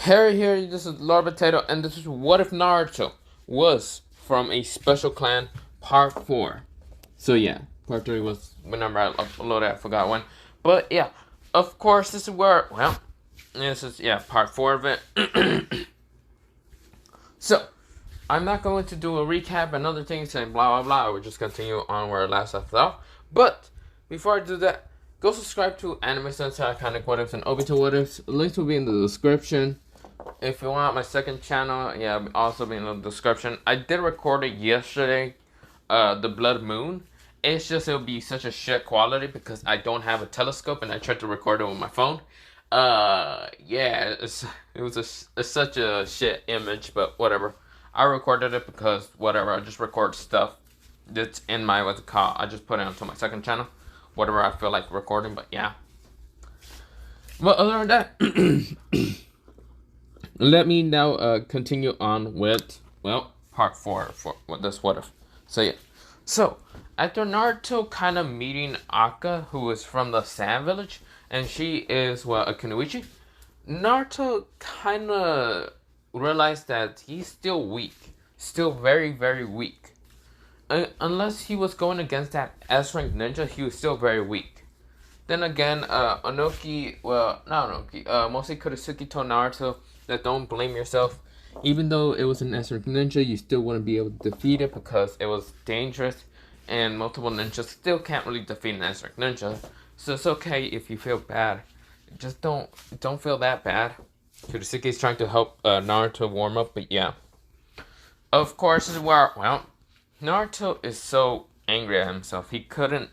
Harry here, this is Lord Potato, and this is What If Naruto was from a special clan part 4. So yeah, part 3 was whenever I uploaded, I forgot when. But yeah, of course, this is where, well, this is, yeah, part 4 of it. So, I'm not going to do a recap and other things saying blah blah blah. I will just continue on where I last left off. But, before I do that, go subscribe to Anime Sensei, Iconic What Ifs, and Obito What Ifs. Links will be in the description. If you want my second channel, yeah, also be in the description. I did record it yesterday, the Blood Moon. It's just it'll be such a shit quality because I don't have a telescope and I tried to record it with my phone. Yeah, it's such a shit image, but whatever. I recorded it because whatever. I just record stuff that's in my what's it called. I just put it onto my second channel, whatever I feel like recording. But yeah. But other than that. Let me now continue on with, well, part 4 for this What If. So, yeah. So, after Naruto kind of meeting Akka, who is from the Sand Village, and she is, well, a Kunoichi, Naruto kind of realized that he's still weak. Still very, very weak. Unless he was going against that S-rank ninja, he was still very weak. Then again, Onoki, well, not Onoki, mostly Kurisuki told Naruto that don't blame yourself. Even though it was an S-rank ninja, you still wouldn't be able to defeat it because it was dangerous, and multiple ninjas still can't really defeat an S-rank ninja. So it's okay if you feel bad. Just don't feel that bad. Kurisuki's trying to help Naruto warm up, but yeah. Of course, is where, well, Naruto is so angry at himself. He couldn't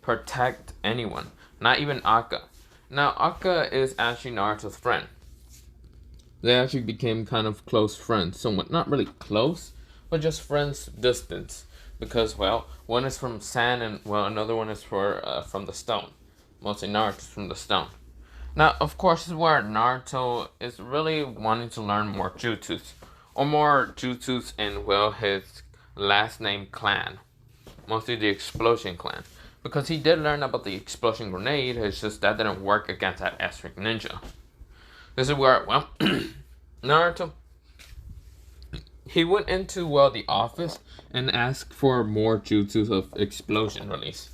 protect anyone, not even Akka. Now, Akka is actually Naruto's friend. They actually became kind of close friends, somewhat, not really close, but just friends distance. Because, well, one is from sand and, well, another one is from the stone. Mostly Naruto's from the stone. Now, of course, this is where Naruto is really wanting to learn more jutsus. Or more jutsus in, well, his last name clan. Mostly the Explosion clan. Because he did learn about the Explosion grenade, it's just that didn't work against that S-rank ninja. This is where, well, Naruto, he went into, well, the office and asked for more jutsus of explosion release.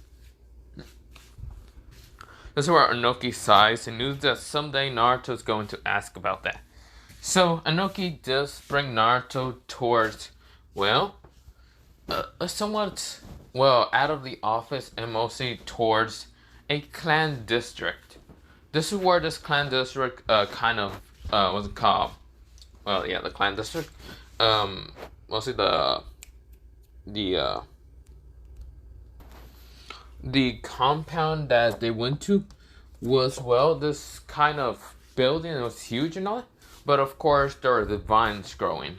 This is where Onoki sighs and knew that someday Naruto is going to ask about that. So, Onoki does bring Naruto towards, well, a somewhat, well, out of the office and mostly towards a clan district. This is where this clan district kind of, what's it called? Well, yeah, the clan district. Mostly the compound that they went to was, well, this kind of building. It was huge and all, but of course there were the vines growing.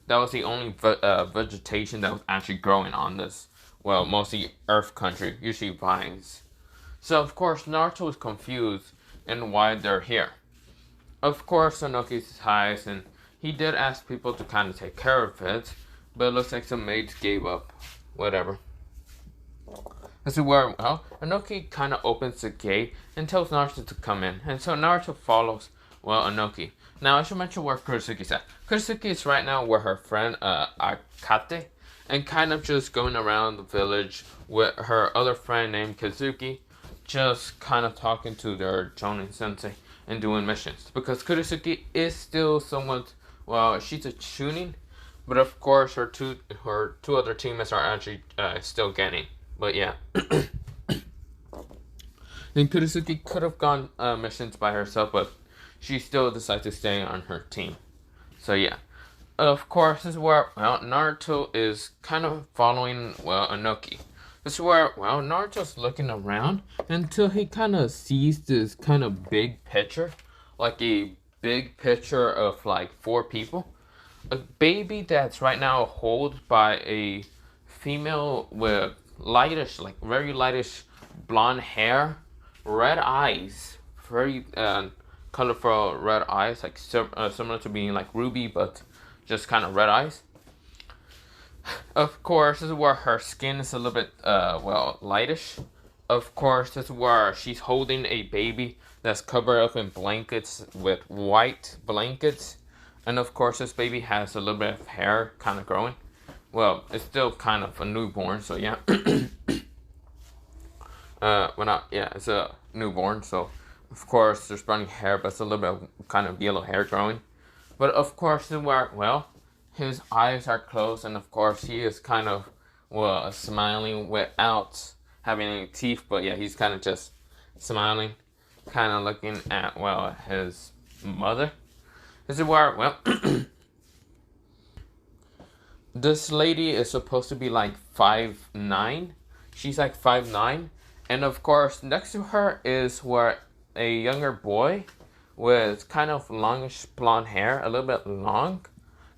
That was the only vegetation that was actually growing on this, well, mostly earth country, usually vines. So of course Naruto was confused and why they're here. Of course, Onoki sighs, and he did ask people to kind of take care of it, but it looks like some maids gave up. Whatever. This is where, well, Onoki kind of opens the gate and tells Naruto to come in, and so Naruto follows, well, Onoki. Now, I should mention where Kurisuki's at. Kurisuki is right now with her friend, Akate, and kind of just going around the village with her other friend named Kazuki, just kind of talking to their Jonin sensei and doing missions. Because Kurisuki is still somewhat, well, she's a tuning, but of course her two other teammates are actually still getting. But yeah. And Kurisuki could have gone missions by herself, but she still decided to stay on her team. So yeah. Of course, this is where, well, Naruto is kind of following, well, Onoki. This is where, well, Naruto's looking around until he kind of sees this kind of big picture. Like a big picture of like 4 people. A baby that's right now held by a female with lightish, like very lightish blonde hair, red eyes, very colorful red eyes, like similar to being like Ruby, but just kind of red eyes. Of course, this is where her skin is a little bit, well, lightish. Of course, this is where she's holding a baby that's covered up in blankets with white blankets. And of course, this baby has a little bit of hair kind of growing. Well, it's still kind of a newborn, so yeah. Well, not, yeah, it's a newborn, so of course there's running hair, but it's a little bit of kind of yellow hair growing. But of course, well, his eyes are closed, and of course he is kind of, well, smiling without having any teeth. But yeah, he's kind of just smiling, kind of looking at, well, his mother. This is where, well, this lady is supposed to be like 5'9". She's like 5'9". And of course, next to her is where a younger boy with kind of longish blonde hair, a little bit long,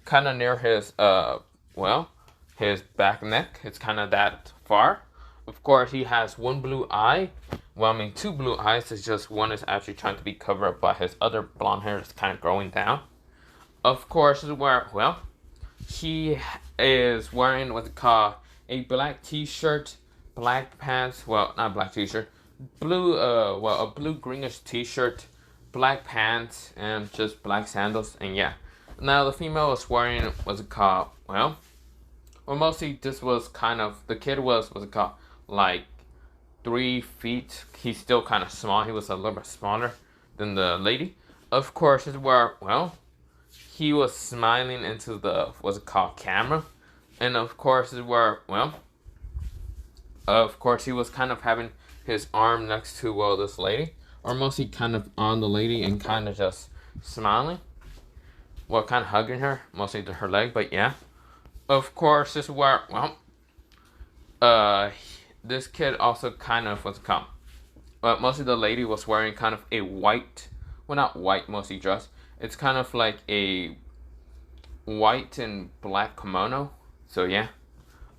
kind of near his, well, his back neck. It's kind of that far. Of course, he has one blue eye. Well, I mean, two blue eyes. It's just one is actually trying to be covered up by his other blonde hair that's kind of growing down. Of course, is where, well, he is wearing what's called a black t-shirt, black pants, well, not black t-shirt, blue, well, a blue greenish t-shirt, black pants, and just black sandals, and yeah. Now, the female was wearing, what's it called, well, mostly this was kind of, the kid was, what's it called, like 3 feet. He's still kind of small. He was a little bit smaller than the lady. Of course, is where, well, he was smiling into the, what's it called, camera. And of course, is where, well, of course, he was kind of having his arm next to, well, this lady. Or mostly kind of on the lady and kind of just smiling. Well, kind of hugging her, mostly to her leg, but yeah. Of course, this is where, well, this kid also kind of, what's it called? But mostly the lady was wearing kind of a white, well, not white, mostly dress. It's kind of like a white and black kimono. So yeah.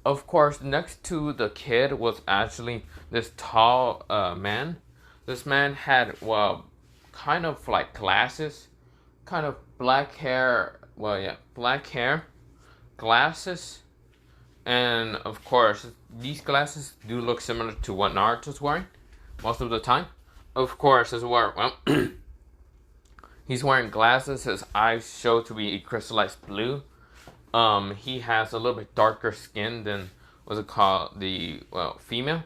Of course, next to the kid was actually this tall man. This man had, well, kind of like glasses, kind of black hair. Well, yeah, black hair, glasses, and of course, these glasses do look similar to what Naruto's wearing most of the time. Of course, as well, he's wearing glasses. His eyes show to be a crystallized blue. He has a little bit darker skin than, what's it called, the, well, female.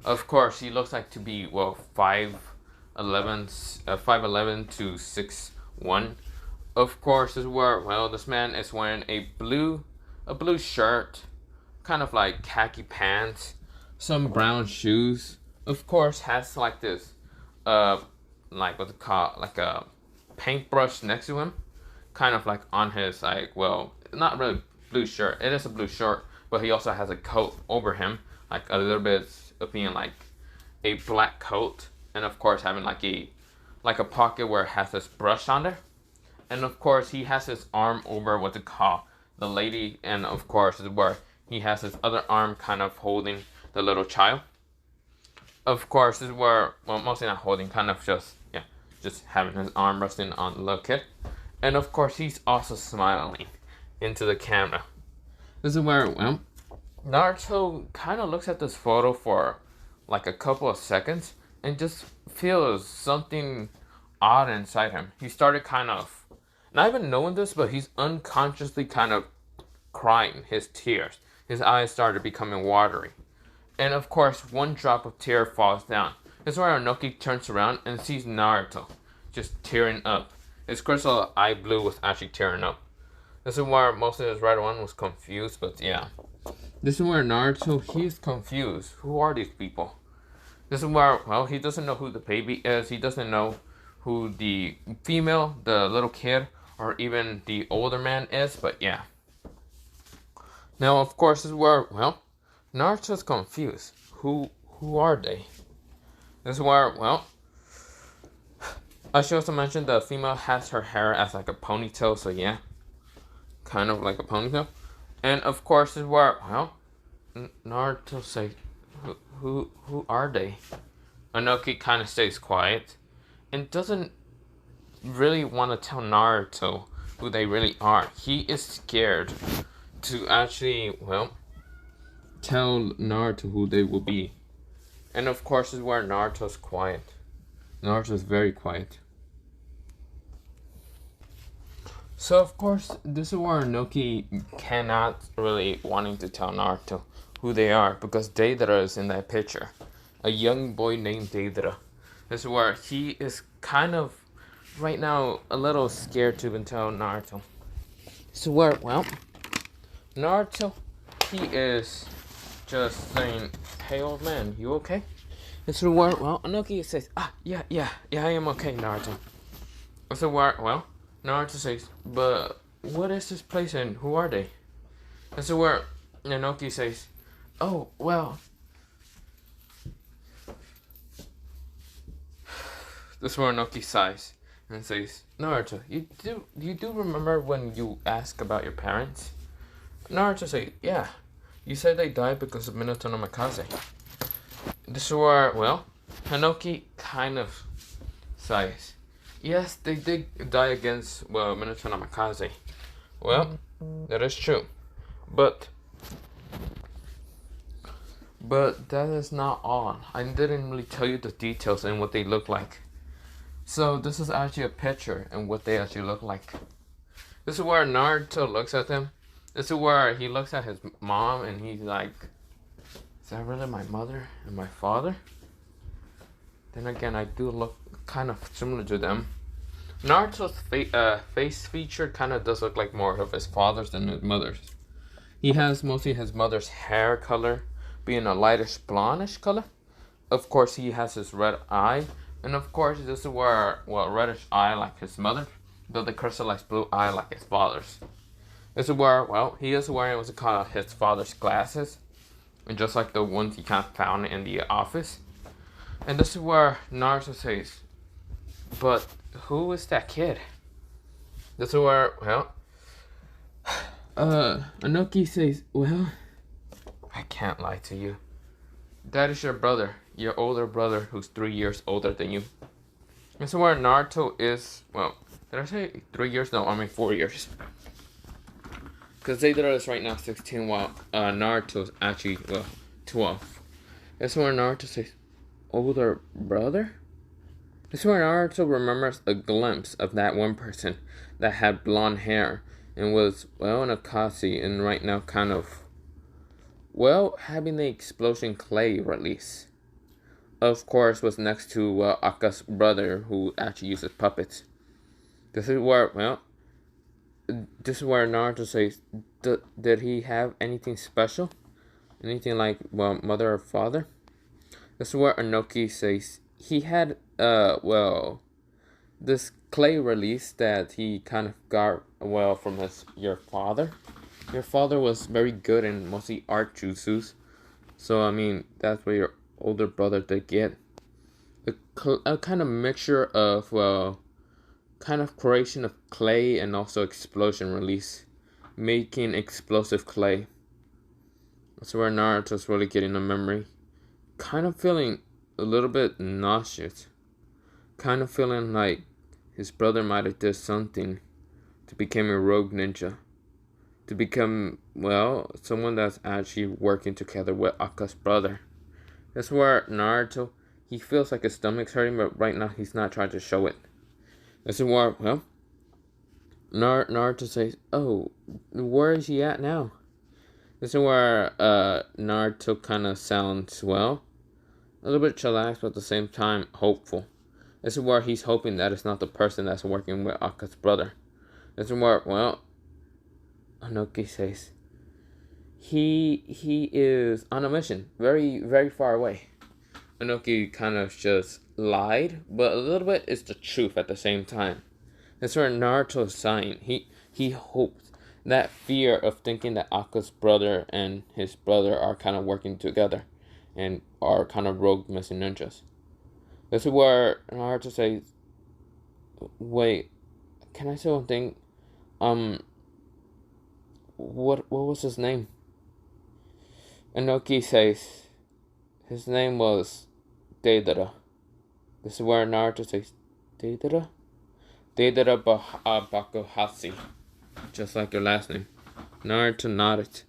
Of course, he looks like to be, well, 5'11" to 6'1". Of course, is where, well, this man is wearing a blue shirt, kind of like khaki pants, some brown shoes. Of course, has like this, like what's it called, like a paintbrush next to him, kind of like on his, like, well, not really blue shirt. It is a blue shirt, but he also has a coat over him, like a little bit of being like a black coat, and of course having like a pocket where it has this brush on there. And of course he has his arm over what's it called, the lady, and of course is where he has his other arm kind of holding the little child. Of course, this is where, well, mostly not holding, kind of just, yeah, just having his arm resting on the little kid. And of course, he's also smiling into the camera. This is where, well, Naruto kind of looks at this photo for like a couple of seconds and just feels something odd inside him. He started kind of, not even knowing this, but he's unconsciously kind of crying his tears. His eyes started becoming watery. And of course, one drop of tear falls down. This is where Anoki turns around and sees Naruto just tearing up. His crystal eye blue was actually tearing up. This is where most of his right one was confused, but yeah. This is where Naruto, he's confused. Who are these people? This is where, well, he doesn't know who the baby is. He doesn't know who the female, the little kid, or even the older man is, but yeah. Now, of course, this is where, well, Naruto's confused. Who are they? This is where, well, I should also mention the female has her hair as like a ponytail, so yeah, kind of like a ponytail. And of course, this is where, well, Naruto say, who are they? Anoki kind of stays quiet and doesn't really want to tell Naruto who they really are. He is scared to actually, well, tell Naruto who they will be. And of course, is where Naruto's quiet. Naruto is very quiet. So of course, this is where Inoki cannot really wanting to tell Naruto who they are because Deidara is in that picture. A young boy named Deidara. This is where he is kind of right now a little scared to even tell Naruto. So where Naruto, he is just saying, "Hey old man, you okay?" This is where Inoki says, yeah, I am okay, Naruto. So where Naruto says, "But what is this place and who are they?" And so where Inoki says, "Oh, well." This is where Inoki sighs and says, "Naruto, you do remember when you asked about your parents?" Naruto says, "Yeah. You said they died because of Minato no Mikaze." This is where, Inoki kind of sighs. Yes, they did die against, Minato no Mikaze. Well, that is true. But that is not all. I didn't really tell you the details and what they look like. So this is actually a picture and what they actually look like. This is where Naruto looks at them. This is where he looks at his mom and he's like, "Is that really my mother and my father?" Then again, I do look kind of similar to them. Naruto's face feature kind of does look like more of his father's than his mother's. He has mostly his mother's hair color being a lightish blondish color. Of course, he has his red eye. And of course, this is where, reddish eye like his mother, though the crystallized blue eye like his father's. This is where, he is wearing what's called his father's glasses. And just like the ones he kind of found in the office. And this is where Naruto says, "But who is that kid?" This is where, Inoki says, "Well, I can't lie to you. That is your brother, your older brother who's 3 years older than you." This is where Naruto is, did I say 3 years? No, I mean 4 years. Because Deidara is right now 16 while Naruto is actually, 12. This is where Naruto says, "Older brother?" This is where Naruto remembers a glimpse of that one person that had blonde hair and was, an Akatsuki and right now kind of, having the explosion clay release. Of course, was next to, Aka's brother who actually uses puppets. This is where, Naruto says, did he have anything special? Anything like, mother or father? This is where Inoki says, he had, this clay release that he kind of got, from your father. Your father was very good in mostly art jutsus. So, I mean, that's where your older brother did get. A kind of mixture of, kind of creation of clay and also explosion release. Making explosive clay. That's where Naruto's really getting a memory. Kind of feeling a little bit nauseous. Kind of feeling like his brother might have did something to become a rogue ninja. To become, someone that's actually working together with Aka's brother. That's where Naruto, he feels like his stomach's hurting, but right now he's not trying to show it. This is where, Naruto says, "Oh, where is he at now?" This is where Naruto kind of sounds, a little bit chillaxed, but at the same time hopeful. This is where he's hoping that it's not the person that's working with Aka's brother. This is where, Inoki says, he is on a mission, very, very far away. Inoki kind of just lied, but a little bit is the truth at the same time. That's where Naruto is saying he hopes that fear of thinking that Aka's brother and his brother are kind of working together and are kind of rogue missing ninjas. This is where Naruto says, "Wait, can I say one thing? What was his name?" Inoki says, his name was Deidara. This is where Naruto says, "Deidara? Deidara Bakuhatsu." Just like your last name. Naruto nodded.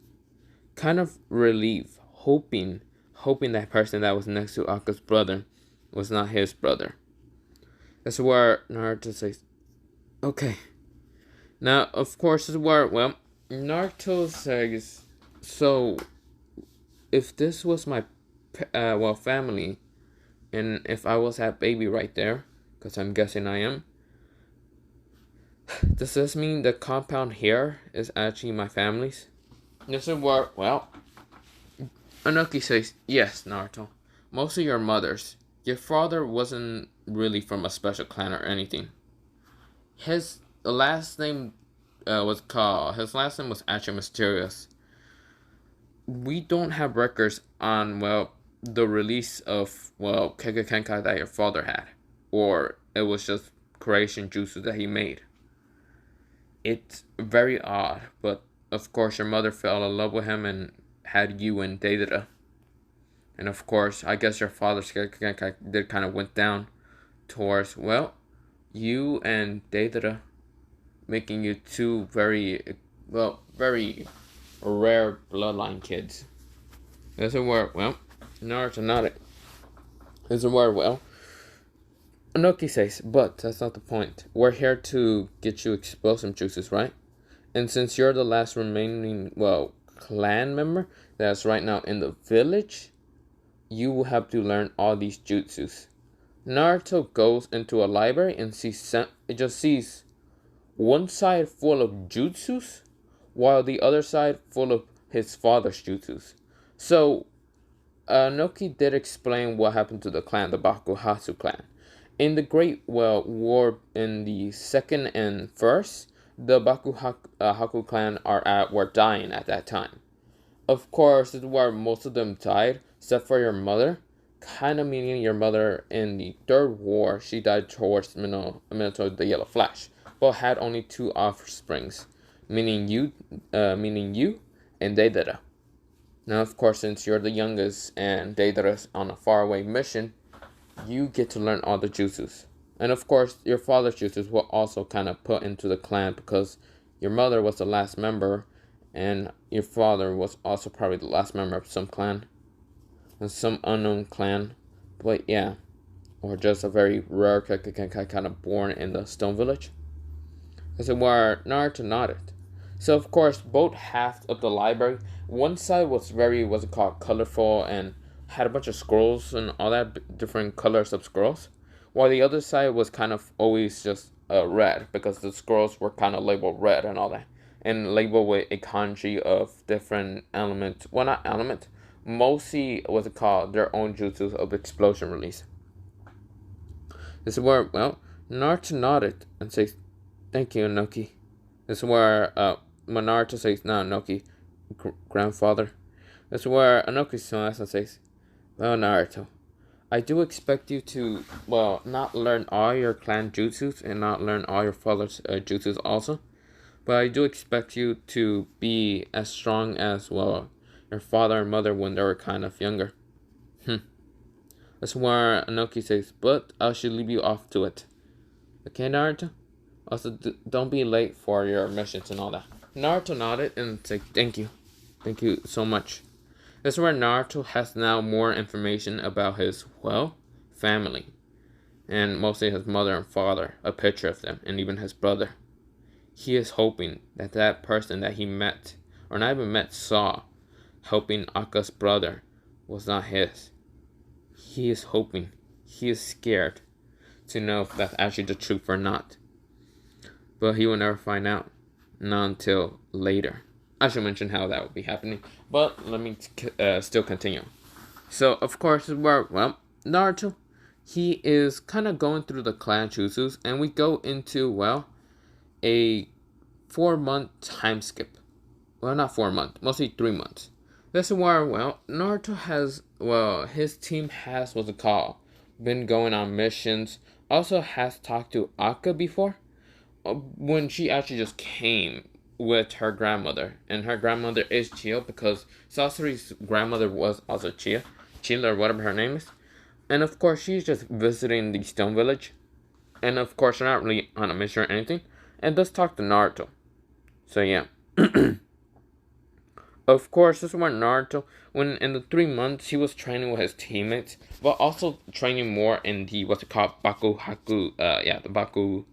Kind of relieved, hoping that person that was next to Aka's brother was not his brother. That's where Naruto says, okay. Now, of course, this is where, well, Naruto says, so, if this was my, family, and if I was that baby right there, because I'm guessing I am, does this mean the compound here is actually my family's? This is where, well, Anuki says, yes, Naruto. Most of your mother's. Your father wasn't really from a special clan or anything. His last name his last name was actually mysterious. We don't have records on, well, the release of, well, Kege Kenkai that your father had. Or it was just creation jutsu that he made. It's very odd, but of course your mother fell in love with him and had you and Deidara. And of course, I guess your father's Kege did kind of went down towards, well, you and Deidara, making you two very, well, very rare bloodline kids. That's a word, well, Naruto nodded. It's a word, well. Inoki says, but that's not the point. We're here to get you explosive juices, right? And since you're the last remaining, well, clan member that's right now in the village, you will have to learn all these jutsus. Naruto goes into a library and sees one side full of jutsus, while the other side full of his father's jutsus. So, Noki did explain what happened to the clan, the Bakuhatsu clan. In the Great War in the second and first, the Bakuhaku clan were dying at that time. Of course, this is where most of them died, except for your mother. Kind of meaning your mother in the third war, she died towards the Yellow Flash, but had only two offsprings, meaning you and Deidara. Now, of course, since you're the youngest and Deidara's on a faraway mission, you get to learn all the jutsus. And of course, your father's jutsus were also kind of put into the clan because your mother was the last member, and your father was also probably the last member of some clan, and some unknown clan. But yeah, or just a very rare kind of born in the Stone Village. As it were, Naruto nodded. So of course, both halves of the library, one side was very, what's it called, colorful and had a bunch of scrolls and all that different colors of scrolls, while the other side was kind of always just red because the scrolls were kind of labeled red and all that, and labeled with a kanji of different elements. Well, not element, mostly what's it called, their own jutsus of explosion release. This is where, well, Naruto nodded and says, thank you, Inoki. This is where Naruto says, no, Inoki, grandfather. This is where Inoki smiles and says, well, Naruto, I do expect you to, well, not learn all your clan jutsus and not learn all your father's jutsus also. But I do expect you to be as strong as, well, your father and mother when they were kind of younger. That's where Inoki says, but I should leave you off to it. Okay, Naruto? Also, don't be late for your missions and all that. Naruto nodded and said, thank you. Thank you so much. This is where Naruto has now more information about his, well, family. And mostly his mother and father, a picture of them, and even his brother. He is hoping that that person that he met, or not even met, saw, helping Akka's brother, was not his. He is hoping, he is scared to know if that's actually the truth or not. But he will never find out, not until later. I should mention how that would be happening, but let me still continue. So, of course, well, Naruto, he is kind of going through the clan jutsus, and we go into, well, a 4-month time skip. Well, not 4 months, mostly 3 months. This is where, well, Naruto has, well, his team has, what's it called, been going on missions. Also has talked to Akka before, when she actually just came with her grandmother. And her grandmother is Chia, because Sasori's grandmother was also Chia, or whatever her name is. And of course, she's just visiting the Stone Village. And of course, they're not really on a mission or anything. And does talk to Naruto. So yeah. Of course, this is where Naruto, when in the 3 months, he was training with his teammates, but also training more in the, what's it called, the Baku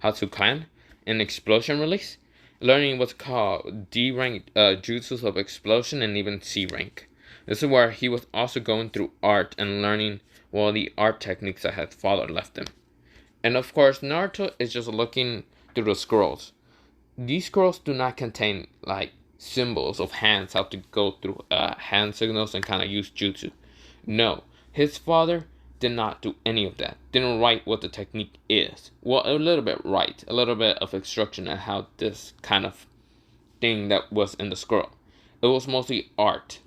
Hatsu clan, in explosion release. Learning what's called D rank jutsus of explosion and even C rank. This is where he was also going through art and learning, well, the art techniques that his father left him. And of course, Naruto is just looking through the scrolls. These scrolls do not contain like symbols of hands, how to go through hand signals and kind of use jutsu. No, his father did not do any of that. Didn't write what the technique is. Well, a little bit right, a little bit of instruction on how this kind of thing that was in the scroll. It was mostly art.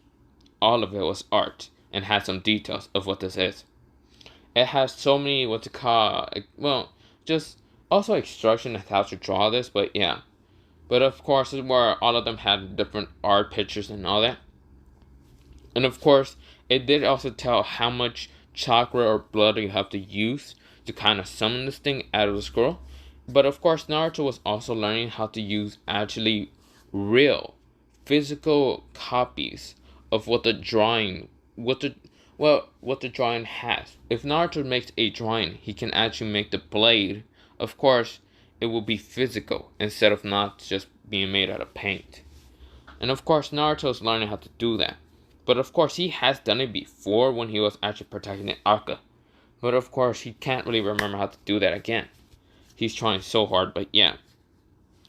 All of it was art and had some details of what this is. It has so many what to call, well, just also instruction on how to draw this, but yeah. But of course, it's where all of them had different art pictures and all that. And of course, it did also tell how much chakra or blood you have to use to kind of summon this thing out of the scroll. But of course, Naruto was also learning how to use actually real, physical copies of what the drawing, what the drawing has. If Naruto makes a drawing, he can actually make the blade. Of course, it will be physical instead of not just being made out of paint. And of course, Naruto's learning how to do that. But of course, he has done it before when he was actually protecting Akka. But of course, he can't really remember how to do that again. He's trying so hard, but yeah.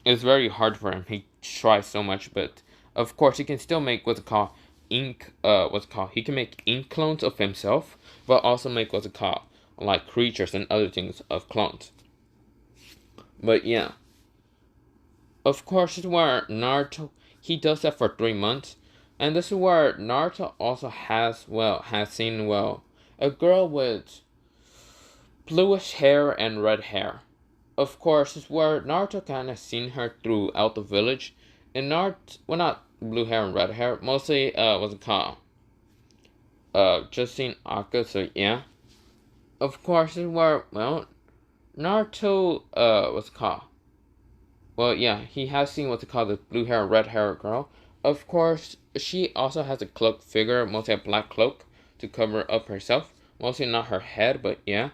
It's very hard for him. He tries so much, but of course, he can still make what's called he can make ink clones of himself, but also make what's called like creatures and other things of clones. But yeah. Of course, this is where Naruto, he does that for 3 months. And this is where Naruto also has seen, a girl with bluish hair and red hair. Of course, this is where Naruto kind of seen her throughout the village. And Naruto, well, not blue hair and red hair, mostly, what's it called? Just seen Akka, so yeah. Of course, this is where, Naruto, what's it called? Well, yeah, he has seen what's called the blue hair, red hair girl. Of course, she also has a cloak figure, mostly a black cloak, to cover up herself. Mostly not her head, but yeah.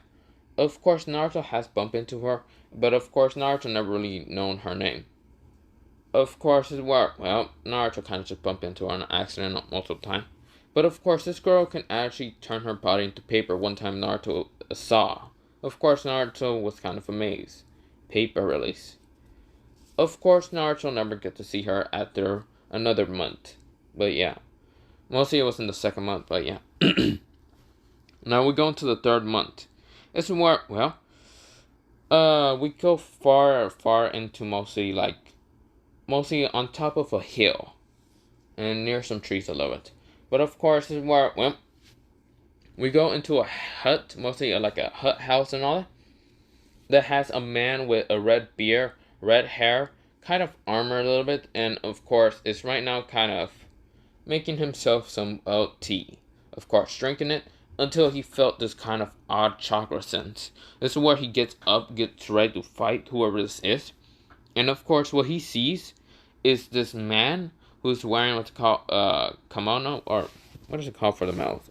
Of course, Naruto has bumped into her, but of course, Naruto never really known her name. Of course, Naruto kind of just bumped into her on accident most of the time. But of course, this girl can actually turn her body into paper one time Naruto saw. Of course, Naruto was kind of amazed. Paper release. Of course, Naruto never get to see her after another month. But yeah. Mostly it was in the second month, but yeah. Now we go into the third month. This is where, we go far into mostly on top of a hill. And near some trees a little bit. But of course, this is where, we go into a hut, mostly like a hut house and all that has a man with a red beard, red hair, kind of armor a little bit, and of course is right now kind of making himself some tea. Of course, drinking it until he felt this kind of odd chakra sense. This is where he gets up, gets ready to fight whoever this is. And of course, what he sees is this man who's wearing what's called kimono, or what is it called for the mouth?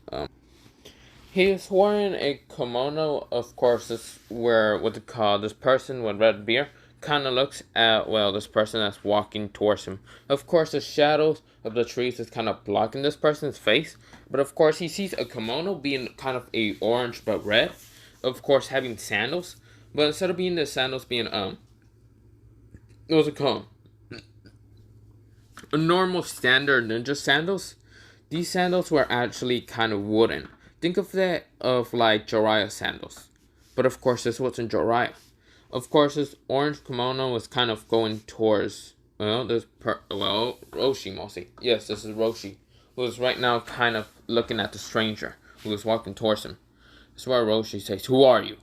He is wearing a kimono. Of course, this where this person with red beard kind of looks at this person that's walking towards him. Of course, the shadows of the trees is kind of blocking this person's face, but of course he sees a kimono being kind of a orange but red. Of course, having sandals, but instead of being the sandals being what's it called? A normal standard ninja sandals. These sandals were actually kind of wooden. Think of that of like Jiraiya sandals. But of course, this wasn't Jiraiya. Of course, this orange kimono was kind of going towards, Roshi mostly. Yes, this is Roshi, who is right now kind of looking at the stranger who is walking towards him. It's where Roshi says, "Who are you?"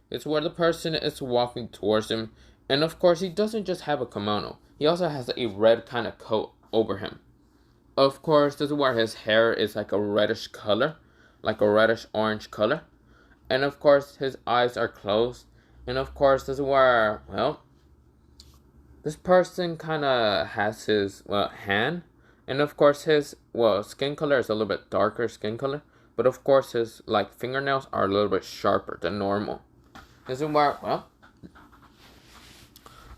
It's where the person is walking towards him. And of course, he doesn't just have a kimono. He also has a red kind of coat over him. Of course, this is where his hair is like a reddish color, like a reddish orange color. And of course, his eyes are closed. And of course, this is where, this person kind of has his, hand And of course his, well, skin color is a little bit darker skin color, but of course his, like, fingernails are a little bit sharper than normal. This is where, well,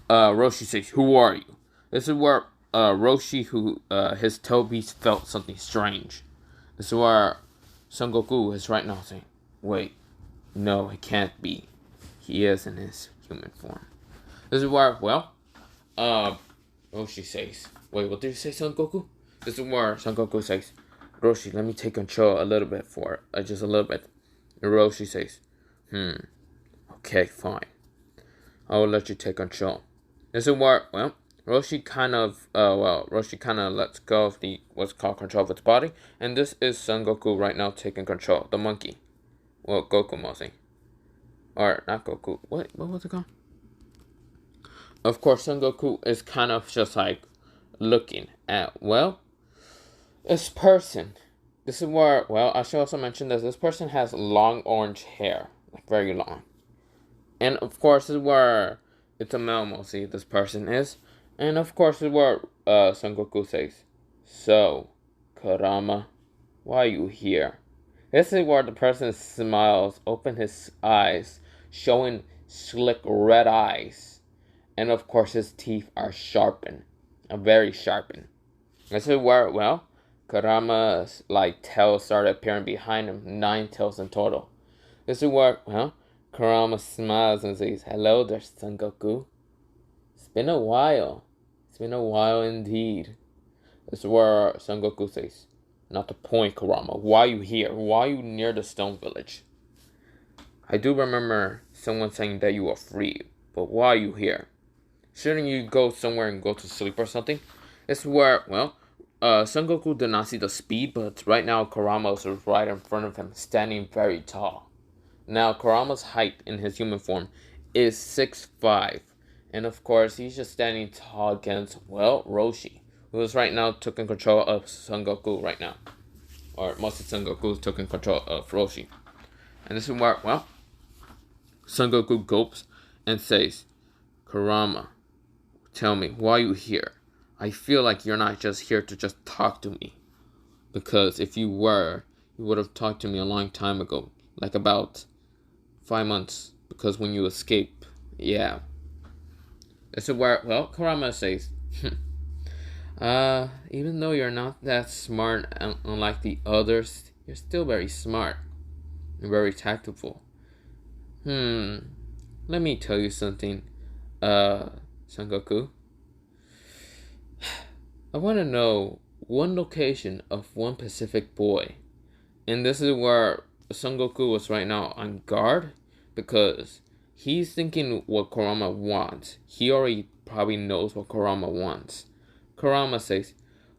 Roshi says, "Who are you?" This is where Roshi, who his toe beast, felt something strange. This is where Son Goku is right now saying, "Wait, no, it can't be. He is in his human form." This is where, well, Roshi says, "Wait, what did you say, Son Goku?" This is where Son Goku says, "Roshi, let me take control a little bit for just a little bit." And Roshi says, "Okay, fine. I will let you take control." This is where, well, Roshi kind of lets go of the what's called control of its body, and this is Son Goku right now taking control. The monkey, well, Goku mostly, or not Goku. What was it called? Of course, Son Goku is kind of just like looking at, well, this person. This is where, well, I should also mention that this person has long orange hair, like very long, and of course, this is where it's a male mostly. This person is. And of course, this is where Son Goku says, "So, Kurama, why are you here?" This is where the person smiles, open his eyes, showing slick red eyes. And of course, his teeth are sharpened, very sharpened. This is where, well, Kurama's, like, tails started appearing behind him, 9 tails in total. This is where, well, Kurama smiles and says, "Hello there, Son Goku. It's been a while. It's been a while indeed." This is where Son Goku says, "Not the point, Kurama. Why are you here? Why are you near the Stone Village? I do remember someone saying that you are free, but why are you here? Shouldn't you go somewhere and go to sleep or something?" This is where, well, Son Goku did not see the speed, but right now Kurama is right in front of him, standing very tall. Now, Kurama's height in his human form is 6'5", and of course, he's just standing tall against, well, Roshi, who is right now taking control of Son Goku right now. Or mostly Son Goku is taking control of Roshi. And this is where, well, Son Goku gulps and says, "Kurama, tell me, why are you here? I feel like you're not just here to just talk to me. Because if you were, you would have talked to me a long time ago. Like about 5 months, because when you escape, yeah." This is where, well, Kurama says, "Even though you're not that smart, unlike the others, you're still very smart and very tactful. Let me tell you something, Son Goku. I want to know one location of one Pacific boy." And this is where Son Goku was right now on guard, because he's thinking what Kurama wants. He already probably knows what Kurama wants. Kurama says,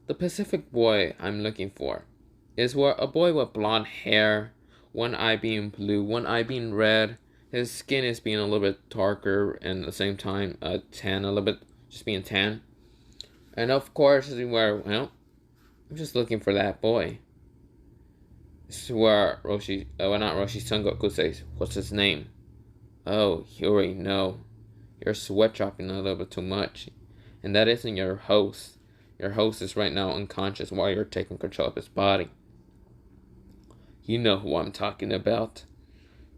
"The Pacific boy I'm looking for is where a boy with blonde hair, one eye being blue, one eye being red. His skin is being a little bit darker, and at the same time tan, a little bit just being tan. And of course, this is where, well, I'm just looking for that boy." This is where Roshi, not Roshi, Son Goku says, "What's his name?" "Oh, you already know. You're sweat dropping a little bit too much. And that isn't your host. Your host is right now unconscious while you're taking control of his body. You know who I'm talking about."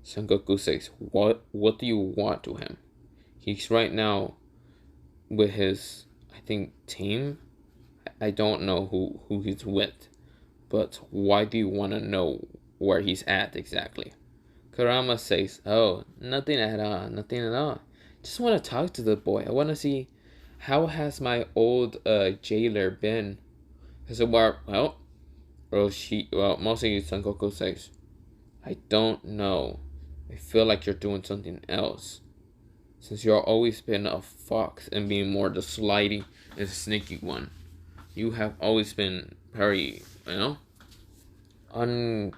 Son Goku says, What do you want to him? He's right now with his, I think, team. I don't know who he's with. But why do you want to know where he's at exactly?" Kurama says, "Oh, nothing at all, nothing at all. Just want to talk to the boy. I want to see how has my old jailer been." So, well, mostly Son Goku says, "I don't know. I feel like you're doing something else. Since you've always been a fox and being more the slidey and sneaky one, you have always been very,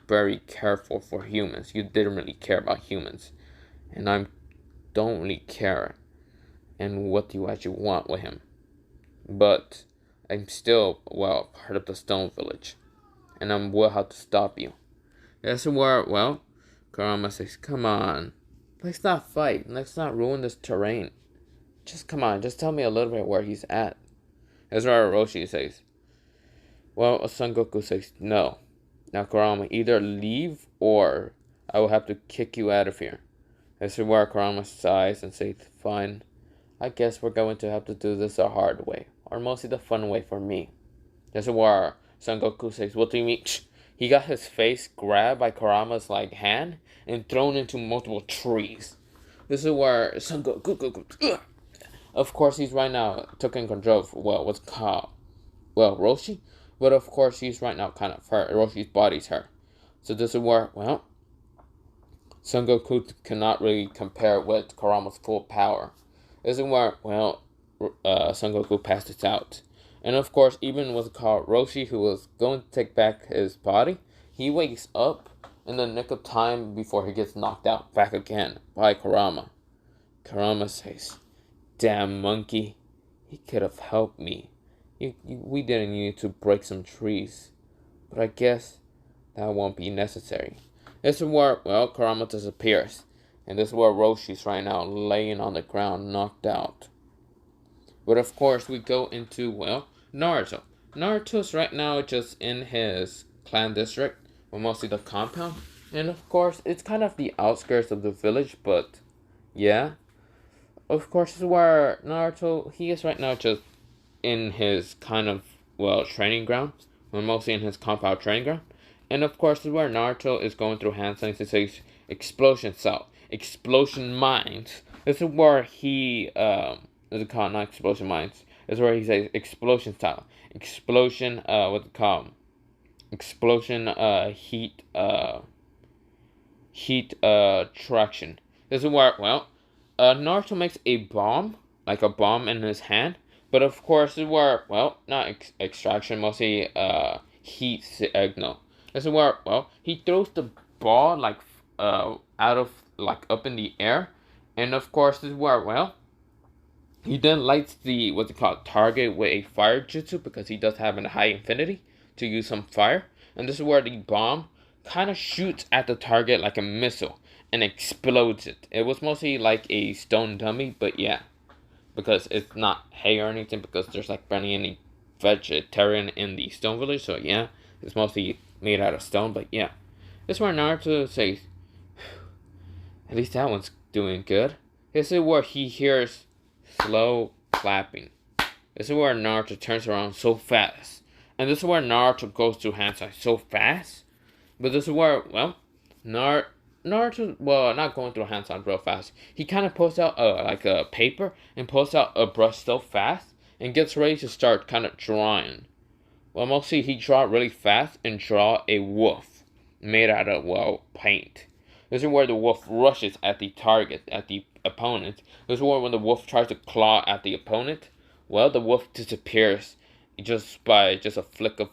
very careful for humans. You didn't really care about humans. And I don't really care. And what do you actually want with him? But I'm still, well, part of the Stone Village. And I will have to stop you." That's where, well, Kurama says, "Come on. Let's not fight. Let's not ruin this terrain. Just come on. Just tell me a little bit where he's at." That's where Roshi says, Well, Son Goku says no. Now Kurama, either leave or I will have to kick you out of here. This is where Kurama sighs and says, fine, I guess we're going to have to do this the hard way, or mostly the fun way for me. This is where Son Goku says, what do you mean? He got his face grabbed by Kurama's hand and thrown into multiple trees. This is where Son Goku, of course, he's right now taking control of, what's called, Roshi. But of course, he's right now kind of hurt. Roshi's body's hurt. So this is where, Son Goku cannot really compare with Kurama's full power. This is where, Son Goku passes out. And of course, even what's called Roshi, who was going to take back his body, he wakes up in the nick of time before he gets knocked out back again by Kurama. Kurama says, damn monkey, he could have helped me. We didn't need to break some trees. But I guess that won't be necessary. This is where, Kurama disappears. And this is where Roshi's right now laying on the ground, knocked out. But of course, we go into, Naruto. Naruto's right now just in his clan district, or mostly the compound. And of course, it's kind of the outskirts of the village, but yeah. Of course, this is where Naruto, he is right now just in his kind of, training ground. Or mostly in his compound training ground. And of course, this is where Naruto is going through hand signs. It says explosion cell, explosion mines. This is where he, is it called? Not explosion mines. This is where he says explosion cell, explosion, what's it called? Explosion, heat traction. This is where, Naruto makes a bomb, like a bomb in his hand. But of course, this is where, not extraction, mostly, heat signal. This is where, he throws the ball, out of, up in the air. And of course, this is where, he then lights the, target with a fire jutsu, because he does have a high infinity to use some fire. And this is where the bomb kind of shoots at the target like a missile and explodes it. It was mostly like a stone dummy, but yeah. Because it's not hay or anything, because there's barely any vegetarian in the stone village, so yeah, it's mostly made out of stone, but yeah. This is where Naruto says, at least that one's doing good. This is where he hears slow clapping. This is where Naruto turns around so fast. And this is where Naruto goes to hand signs so fast. But this is where, Naruto, not going through hand signs real fast. He kind of pulls out a paper and pulls out a brush so fast and gets ready to start kind of drawing. Well, mostly he draw really fast and draw a wolf made out of, paint. This is where the wolf rushes at the target, at the opponent. This is where when the wolf tries to claw at the opponent, the wolf disappears just by a flick of,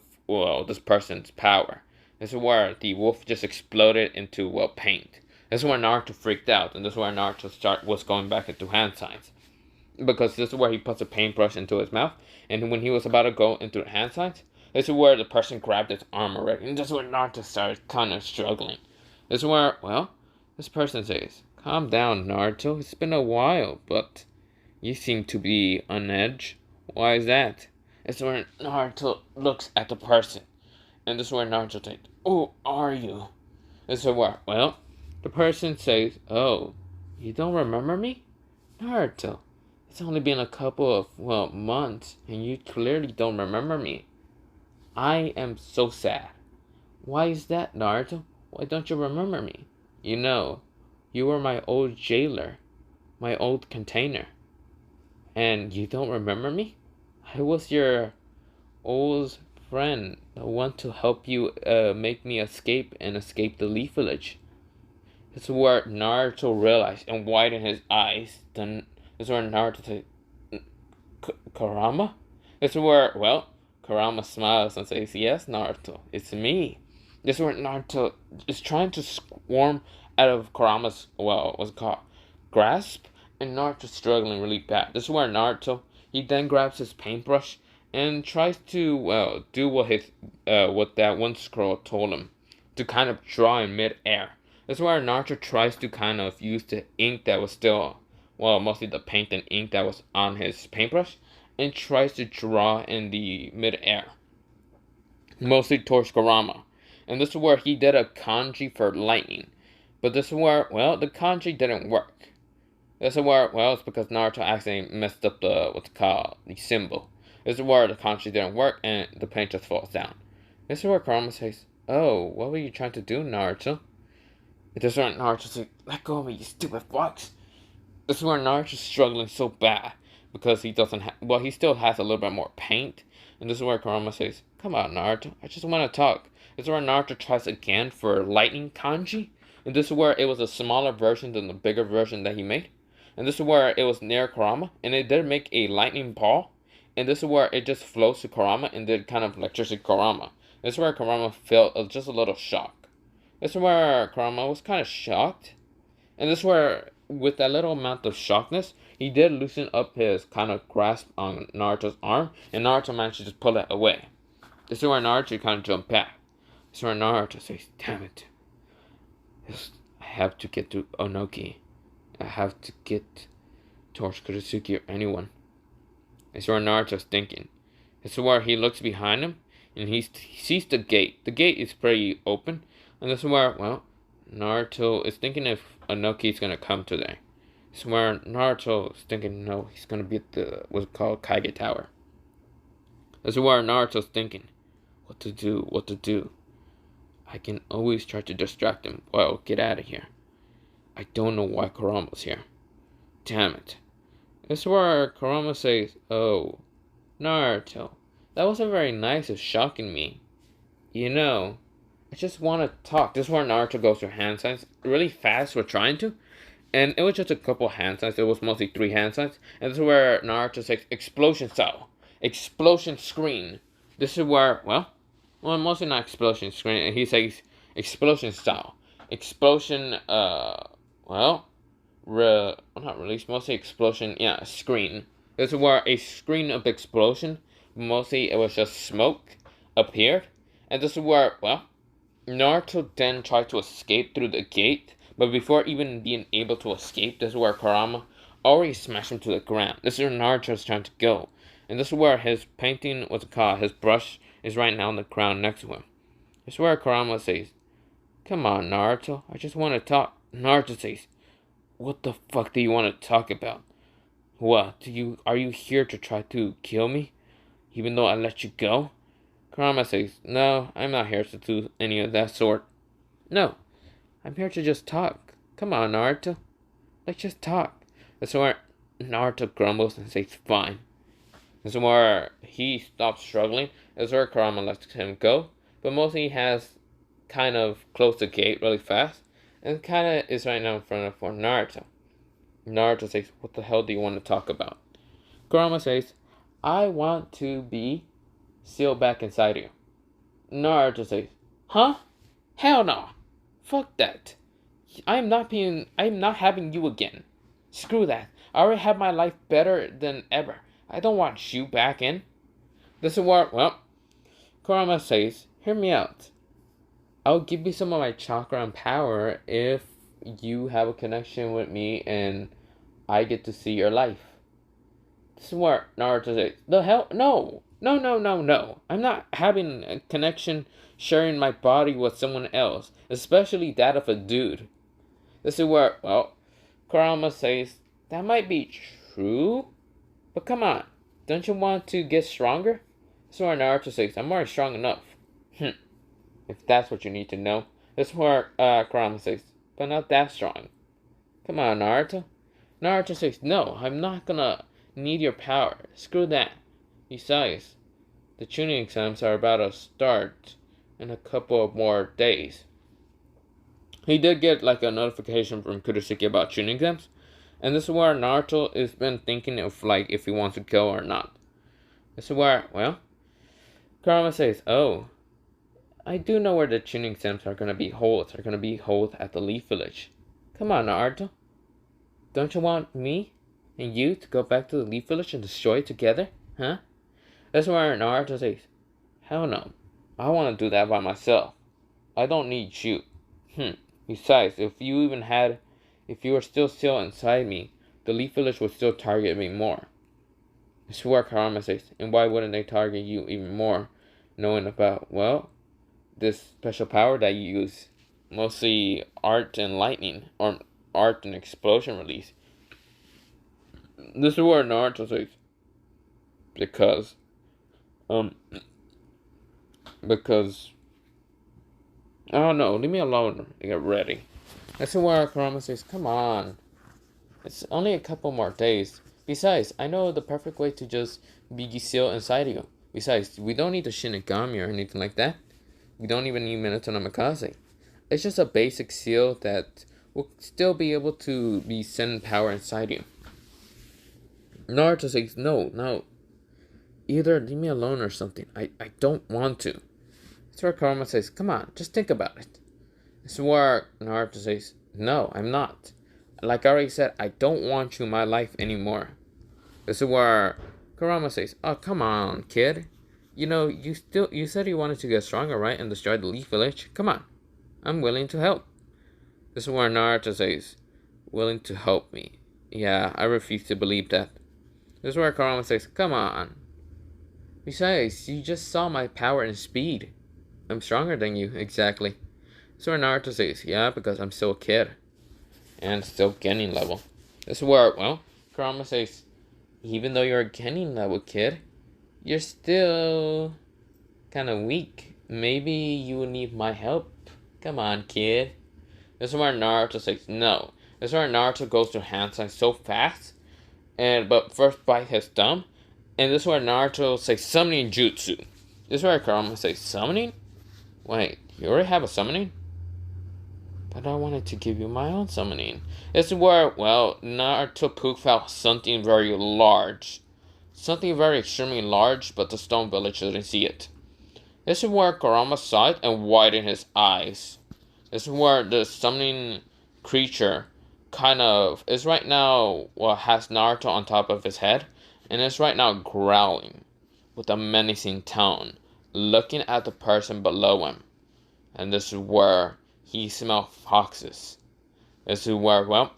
this person's power. This is where the wolf just exploded into, paint. This is where Naruto freaked out, and this is where Naruto was going back into hand signs. Because this is where he puts a paintbrush into his mouth, and when he was about to go into the hand signs, this is where the person grabbed his arm already, and this is where Naruto started kind of struggling. This is where, this person says, calm down, Naruto, it's been a while, but you seem to be on edge. Why is that? This is where Naruto looks at the person. And this is where Naruto says, who are you? This is where, the person says, oh, you don't remember me? Naruto, it's only been a couple of, months, and you clearly don't remember me. I am so sad. Why is that, Naruto? Why don't you remember me? You know, you were my old jailer, my old container. And you don't remember me? I was your old friend, the one to help you make me escape and escape the Leaf Village. This is where Naruto realized and widened his eyes. Then this is where Naruto said, Kurama? This is where, Kurama smiles and says, yes, Naruto, it's me. This is where Naruto is trying to swarm out of Kurama's, what's it called, grasp, and Naruto's struggling really bad. This is where Naruto, he then grabs his paintbrush and tries to, do what that one scroll told him, to kind of draw in mid-air. This is where Naruto tries to kind of use the ink that was still, mostly the paint and ink that was on his paintbrush, and tries to draw in the mid-air. mostly towards Kurama. And this is where he did a kanji for lightning. But this is where, well, the kanji didn't work. This is where, well, it's because Naruto accidentally messed up the, what's it called, the symbol. This is where the kanji didn't work and the paint just falls down. This is where Kurama says, "Oh, what were you trying to do, Naruto?" This is where Naruto says, "Let go of me, you stupid fox." This is where Naruto's struggling so bad because he doesn't have, well, he still has a little bit more paint. And this is where Kurama says, "Come on, Naruto, I just want to talk." This is where Naruto tries again for lightning kanji. And this is where it was a smaller version than the bigger version that he made. And this is where it was near Kurama, and it did make a lightning ball. And this is where it just flows to Kurama and did kind of electricity Kurama. This is where Kurama felt just a little shock. This is where Kurama was kind of shocked. And this is where, with that little amount of shockness, he did loosen up his kind of grasp on Naruto's arm, and Naruto managed to just pull it away. This is where Naruto kind of jumped back. This is where Naruto says, "Damn it. I have to get to Onoki. I have to get towards Kurisugi or anyone." This is where Naruto's thinking. This is where he looks behind him, and he sees the gate. The gate is pretty open, and this is where, well, Naruto is thinking if Onoki is going to come today. This is where Naruto is thinking, no, he's going to be at the, what's called Kage Tower. This is where Naruto's thinking, what to do. I can always try to distract him. Well, get out of here. I don't know why Kurama's here. Damn it. This is where Kurama says, "Oh, Naruto, that wasn't very nice of shocking me. You know, I just want to talk." This is where Naruto goes to hand signs really fast for trying to. And it was just a couple hand signs. It was mostly 3 hand signs. And this is where Naruto says, "Explosion style. Explosion screen." This is where, well, mostly not explosion screen. He says, "Explosion style. Explosion, well, not release, mostly explosion, yeah, screen." This is where a screen of explosion, mostly it was just smoke, appeared. And this is where, well, Naruto then tried to escape through the gate, but before even being able to escape, this is where Kurama already smashed him to the ground. This is where Naruto's trying to go. And this is where his painting, what's it called, his brush is right now on the ground next to him. This is where Kurama says, "Come on, Naruto, I just want to talk." Naruto says, "What the fuck do you want to talk about? What, are you here to try to kill me, even though I let you go?" Kurama says, "No, I'm not here to do any of that sort. No, I'm here to just talk. Come on, Naruto, let's just talk." That's where Naruto grumbles and says, "Fine." That's where he stops struggling. That's where Kurama lets him go. But mostly he has kind of closed the gate really fast. And kind of is right now in front of for Naruto. Naruto says, "What the hell do you want to talk about?" Kurama says, "I want to be sealed back inside you." Naruto says, "Huh? Hell no. Fuck that. I'm not having you again. Screw that. I already have my life better than ever. I don't want you back in." This is where, well, Kurama says, "Hear me out. I'll give you some of my chakra and power if you have a connection with me and I get to see your life." This is where Naruto says, "The hell? No. No. I'm not having a connection sharing my body with someone else, especially that of a dude." This is where, well, Kurama says, "That might be true, but come on. Don't you want to get stronger?" This is where Naruto says, "I'm already strong enough." If that's what you need to know. This is where Kurama says, "But not that strong. Come on, Naruto." Naruto says, "No, I'm not gonna need your power. Screw that. Besides, the tuning exams are about to start in a couple of more days." He did get like a notification from Kurosaki about tuning exams. And this is where Naruto has been thinking of like if he wants to go or not. This is where, well, Kurama says, "Oh, I do know where the tuning exams are gonna be held. They're gonna be held at the Leaf Village. Come on, Naruto. Don't you want me and you to go back to the Leaf Village and destroy it together? Huh?" That's where Naruto says, "Hell no. I want to do that by myself. I don't need you. Besides, if you were still inside me, the Leaf Village would still target me more." This is where Kurama says, "And why wouldn't they target you even more? knowing about, well, this special power that you use, mostly art and lightning, or art and explosion release. This is where Naruto says, because, um, because, oh no, leave me alone, get ready. This is where Kurama says, come on, it's only a couple more days. Besides, I know the perfect way to just be sealed inside you. Besides, we don't need the Shinigami or anything like that. We don't even need Minato no Mikaze. It's just a basic seal that will still be able to be send power inside you. Naruto says, no. Either leave me alone or something. I don't want to. That's where Kurama says, come on, just think about it. This is where Naruto says, no, I'm not. Like I already said, I don't want you in my life anymore. This is where Kurama says, oh, come on, kid. You know, you said you wanted to get stronger, right? And destroy the Leaf Village. Come on. I'm willing to help. This is where Naruto says, willing to help me. Yeah, I refuse to believe that. This is where Kurama says, come on. Besides, you just saw my power and speed. I'm stronger than you, exactly. This is where Naruto says, yeah, because I'm still a kid. And still gaining level. This is where, well, Kurama says, even though you're a gaining level kid, you're still kind of weak. Maybe you will need my help. Come on, kid. This is where Naruto says no. This is where Naruto goes to Hansai so fast, but first bite his thumb, and this is where Naruto says summoning jutsu. This is where Kurama says summoning? Wait, you already have a summoning? But I wanted to give you my own summoning. This is where, well, Naruto poofed out something very large. Something very extremely large, but the Stone Village didn't see it. This is where Kurama saw it and widened his eyes. This is where the summoning creature kind of is right now, well, has Naruto on top of his head, and is right now growling with a menacing tone, looking at the person below him. And this is where he smells foxes. This is where, well,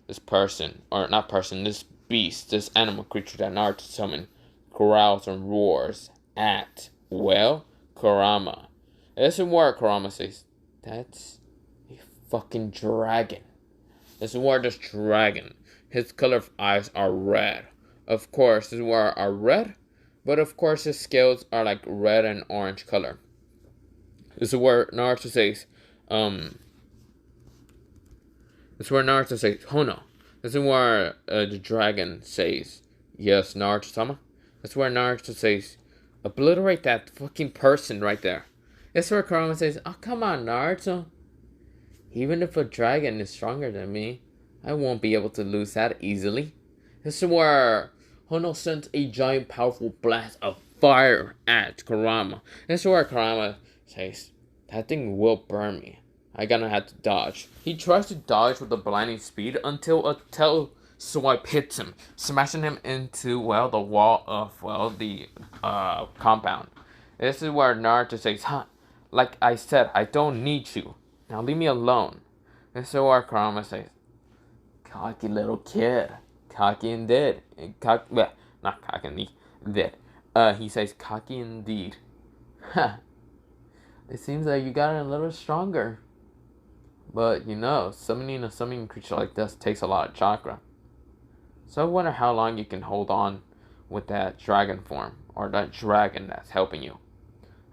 this person, or not person, this beast, this animal creature that Naruto summoned, growls and roars at, well, Kurama. This is where Kurama says, that's a fucking dragon. This is where this dragon, his color of eyes are red. Of course, this is where are red, but of course his scales are like red and orange color. This is where Naruto says, this is where Naruto says, Hono. This is where the dragon says, yes, Naruto-sama. This is where Naruto says, obliterate that fucking person right there. This is where Kurama says, oh, come on, Naruto. Even if a dragon is stronger than me, I won't be able to lose that easily. This is where Hono sends a giant powerful blast of fire at Kurama. This is where Kurama says, that thing will burn me. I'm gonna have to dodge. He tries to dodge with a blinding speed until a tail swipe hits him, smashing him into, well, the wall of, well, the compound. This is where Naruto says, huh, like I said, I don't need you. Now leave me alone. This is where Kurama says, cocky little kid. Cocky indeed. Well, not cocky indeed. He says, cocky indeed. Ha. It seems like you got a little stronger. But, you know, summoning a summoning creature like this takes a lot of chakra. So I wonder how long you can hold on with that dragon form, or that dragon that's helping you.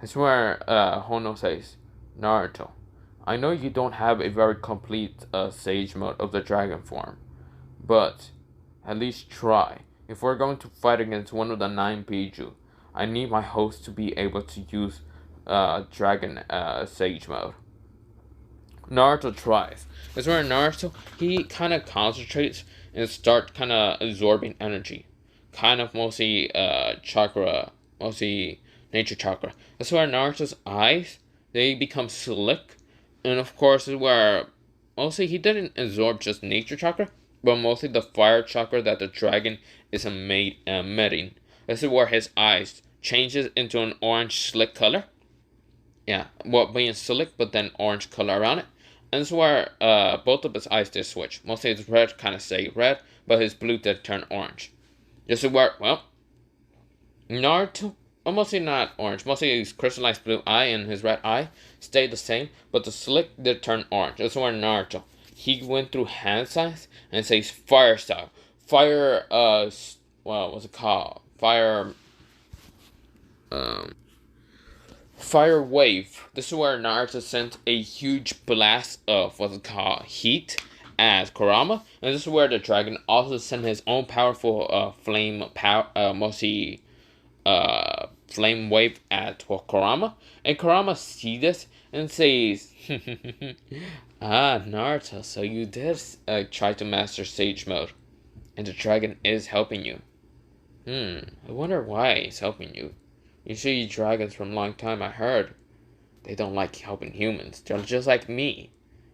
That's where Hono says, Naruto, I know you don't have a very complete sage mode of the dragon form, but at least try. If we're going to fight against one of the 9 Biju, I need my host to be able to use dragon sage mode. Naruto tries. It's where Naruto, he kind of concentrates and starts kind of absorbing energy. Kind of mostly chakra, mostly nature chakra. That's where Naruto's eyes, they become slick. And of course, is where mostly he didn't absorb just nature chakra, but mostly the fire chakra that the dragon is emitting. This is where his eyes changes into an orange slick color. Yeah, well, being slick, but then orange color around it. And this is where both of his eyes did switch. Mostly his red kind of stayed red, but his blue did turn orange. This is where, well, Naruto, mostly not orange. Mostly his crystallized blue eye and his red eye stayed the same, but the slick did turn orange. That's where Naruto. He went through hand signs and says fire style. Fire, well, what's it called? Um, Fire wave. This is where Naruto sent a huge blast of what's it called? Heat at Kurama. And this is where the dragon also sent his own powerful mostly flame wave at Kurama. And Kurama sees this and says, ah, Naruto, so you did try to master Sage Mode. And the dragon is helping you. I wonder why he's helping you. Usually dragons from a long time, I heard. They don't like helping humans. They're just like me.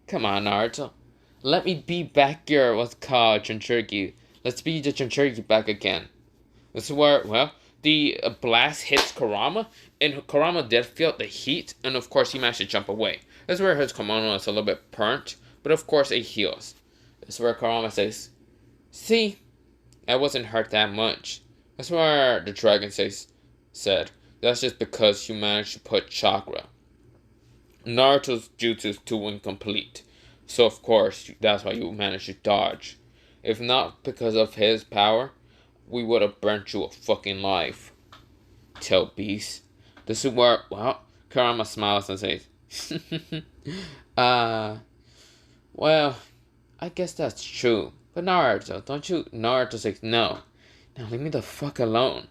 Come on, Naruto. Let me be back your what's called Jinchuriki. Let's be the Jinchuriki back again. This is where, well, the blast hits Kurama, and Kurama did feel the heat, and of course he managed to jump away. This is where his kimono is a little bit burnt, but of course it heals. This is where Kurama says, see, I wasn't hurt that much. That's where the dragon said, that's just because you managed to put chakra. Naruto's jutsu is too incomplete. So of course, that's why you managed to dodge. If not because of his power, we would have burnt you a fucking life. Tell Beast. This is where, well, Kurama smiles and says, well, I guess that's true. But Naruto, don't you? Naruto says, no. Now leave me the fuck alone.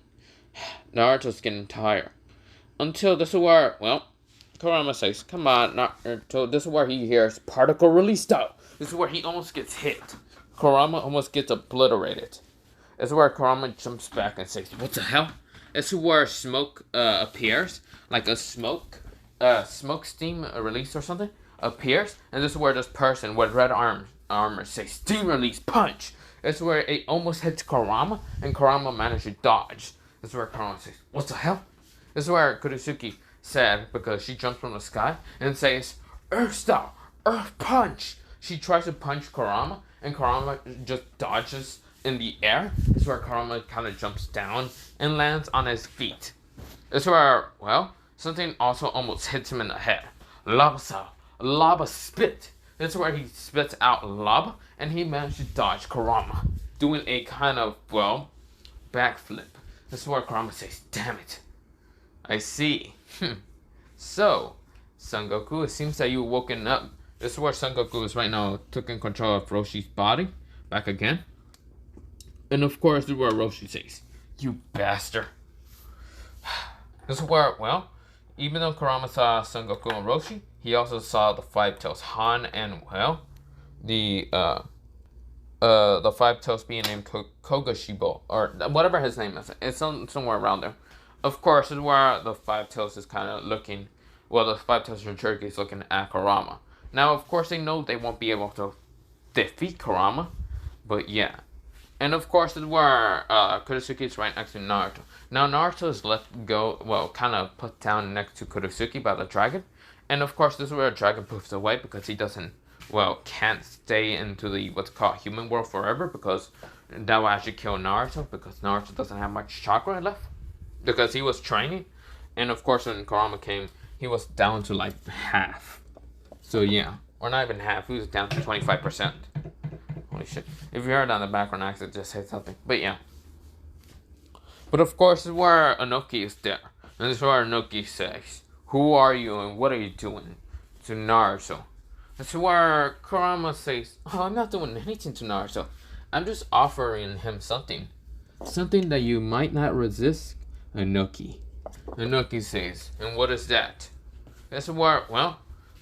Naruto's getting tired. Until this is where, well, Kurama says, come on, Naruto. This is where he hears particle release style. This is where he almost gets hit. Kurama almost gets obliterated. This is where Kurama jumps back and says, what the hell? This is where smoke appears. Like a smoke steam release or something appears. And this is where this person with red armor says, steam release punch. This is where it almost hits Kurama. And Kurama managed to dodge. This is where Kurama says, what the hell? This is where Kurisuki said, because she jumps from the sky and says, Earth style, Earth punch. She tries to punch Kurama, and Kurama just dodges in the air. This is where Kurama kind of jumps down and lands on his feet. This is where, well, something also almost hits him in the head. Lava style, lava spit. This is where he spits out lava, and he managed to dodge Kurama, doing a kind of, well, backflip. This is where Kurama says, damn it. I see. So, Son Goku, it seems that you've woken up. This is where Son Goku is right now, taking control of Roshi's body. Back again. And of course, this is where Roshi says, you bastard. This is where, well, even though Kurama saw Son Goku and Roshi, he also saw the Five Tails, Han, and, well, the Five Tails being named Kogashibo, or whatever his name is. It's somewhere around there. Of course, this is where the Five Tails is kind of looking, well, the Five Tails Jinchuriki is looking at Kurama. Now, of course, they know they won't be able to defeat Kurama, but yeah. And of course, this is where Kurisuki is right next to Naruto. Now, Naruto is let go, well, kind of put down next to Kurisuki by the dragon. And of course, this is where the dragon poofs away because he doesn't, well, can't stay into the, what's called human world forever, because that will actually kill Naruto, because Naruto doesn't have much chakra left. Because he was training, and of course when Kurama came, he was down to like half. So yeah, or not even half, he was down to 25%. Holy shit. If you heard on the background accent, just say something. But yeah. But of course, this is where Inoki is there. And this is where Inoki says, who are you and what are you doing to Naruto? This is where Kurama says, oh, I'm not doing anything to Naruto. I'm just offering him something. Something that you might not resist. Inoki. Inoki says, and what is that? This is where, well,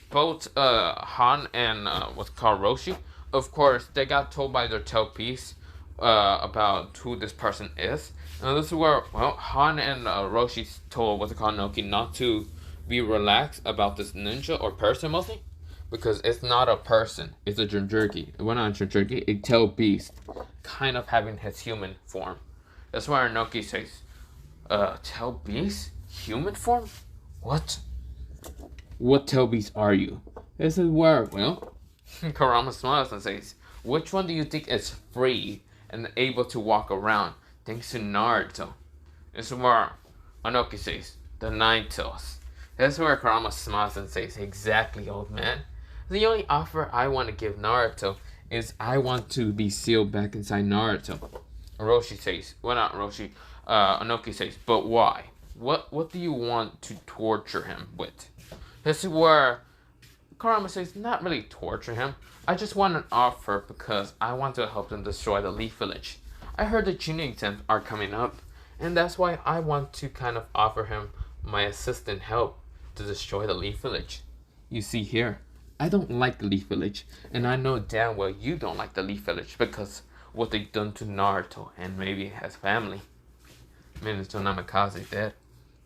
both Han and what's called Roshi, of course, they got told by their tailpiece about who this person is. And this is where, well, Han and Roshi told what's called Inoki not to be relaxed about this ninja or person mostly, because it's not a person, it's a Jinchuriki. Well, not a Jinchuriki, a tail beast, kind of having his human form. That's why Inoki says, tail beast? Human form? What? What tail beast are you? This is where, well, Kurama smiles and says, which one do you think is free and able to walk around thanks to Naruto? This is where Anoki says, the Nine Tails. That's where Kurama smiles and says, exactly, old man. The only offer I want to give Naruto is I want to be sealed back inside Naruto. Roshi says, well, not Roshi, Anoki says, but why? What do you want to torture him with? This is where Kurama says, not really torture him. I just want an offer because I want to help them destroy the Leaf Village. I heard the Chunin exams are coming up, and that's why I want to kind of offer him my assistant help to destroy the Leaf Village. You see here, I don't like the Leaf Village, and I know damn well you don't like the Leaf Village because what they've done to Naruto and maybe his family. Minato Namikaze dead.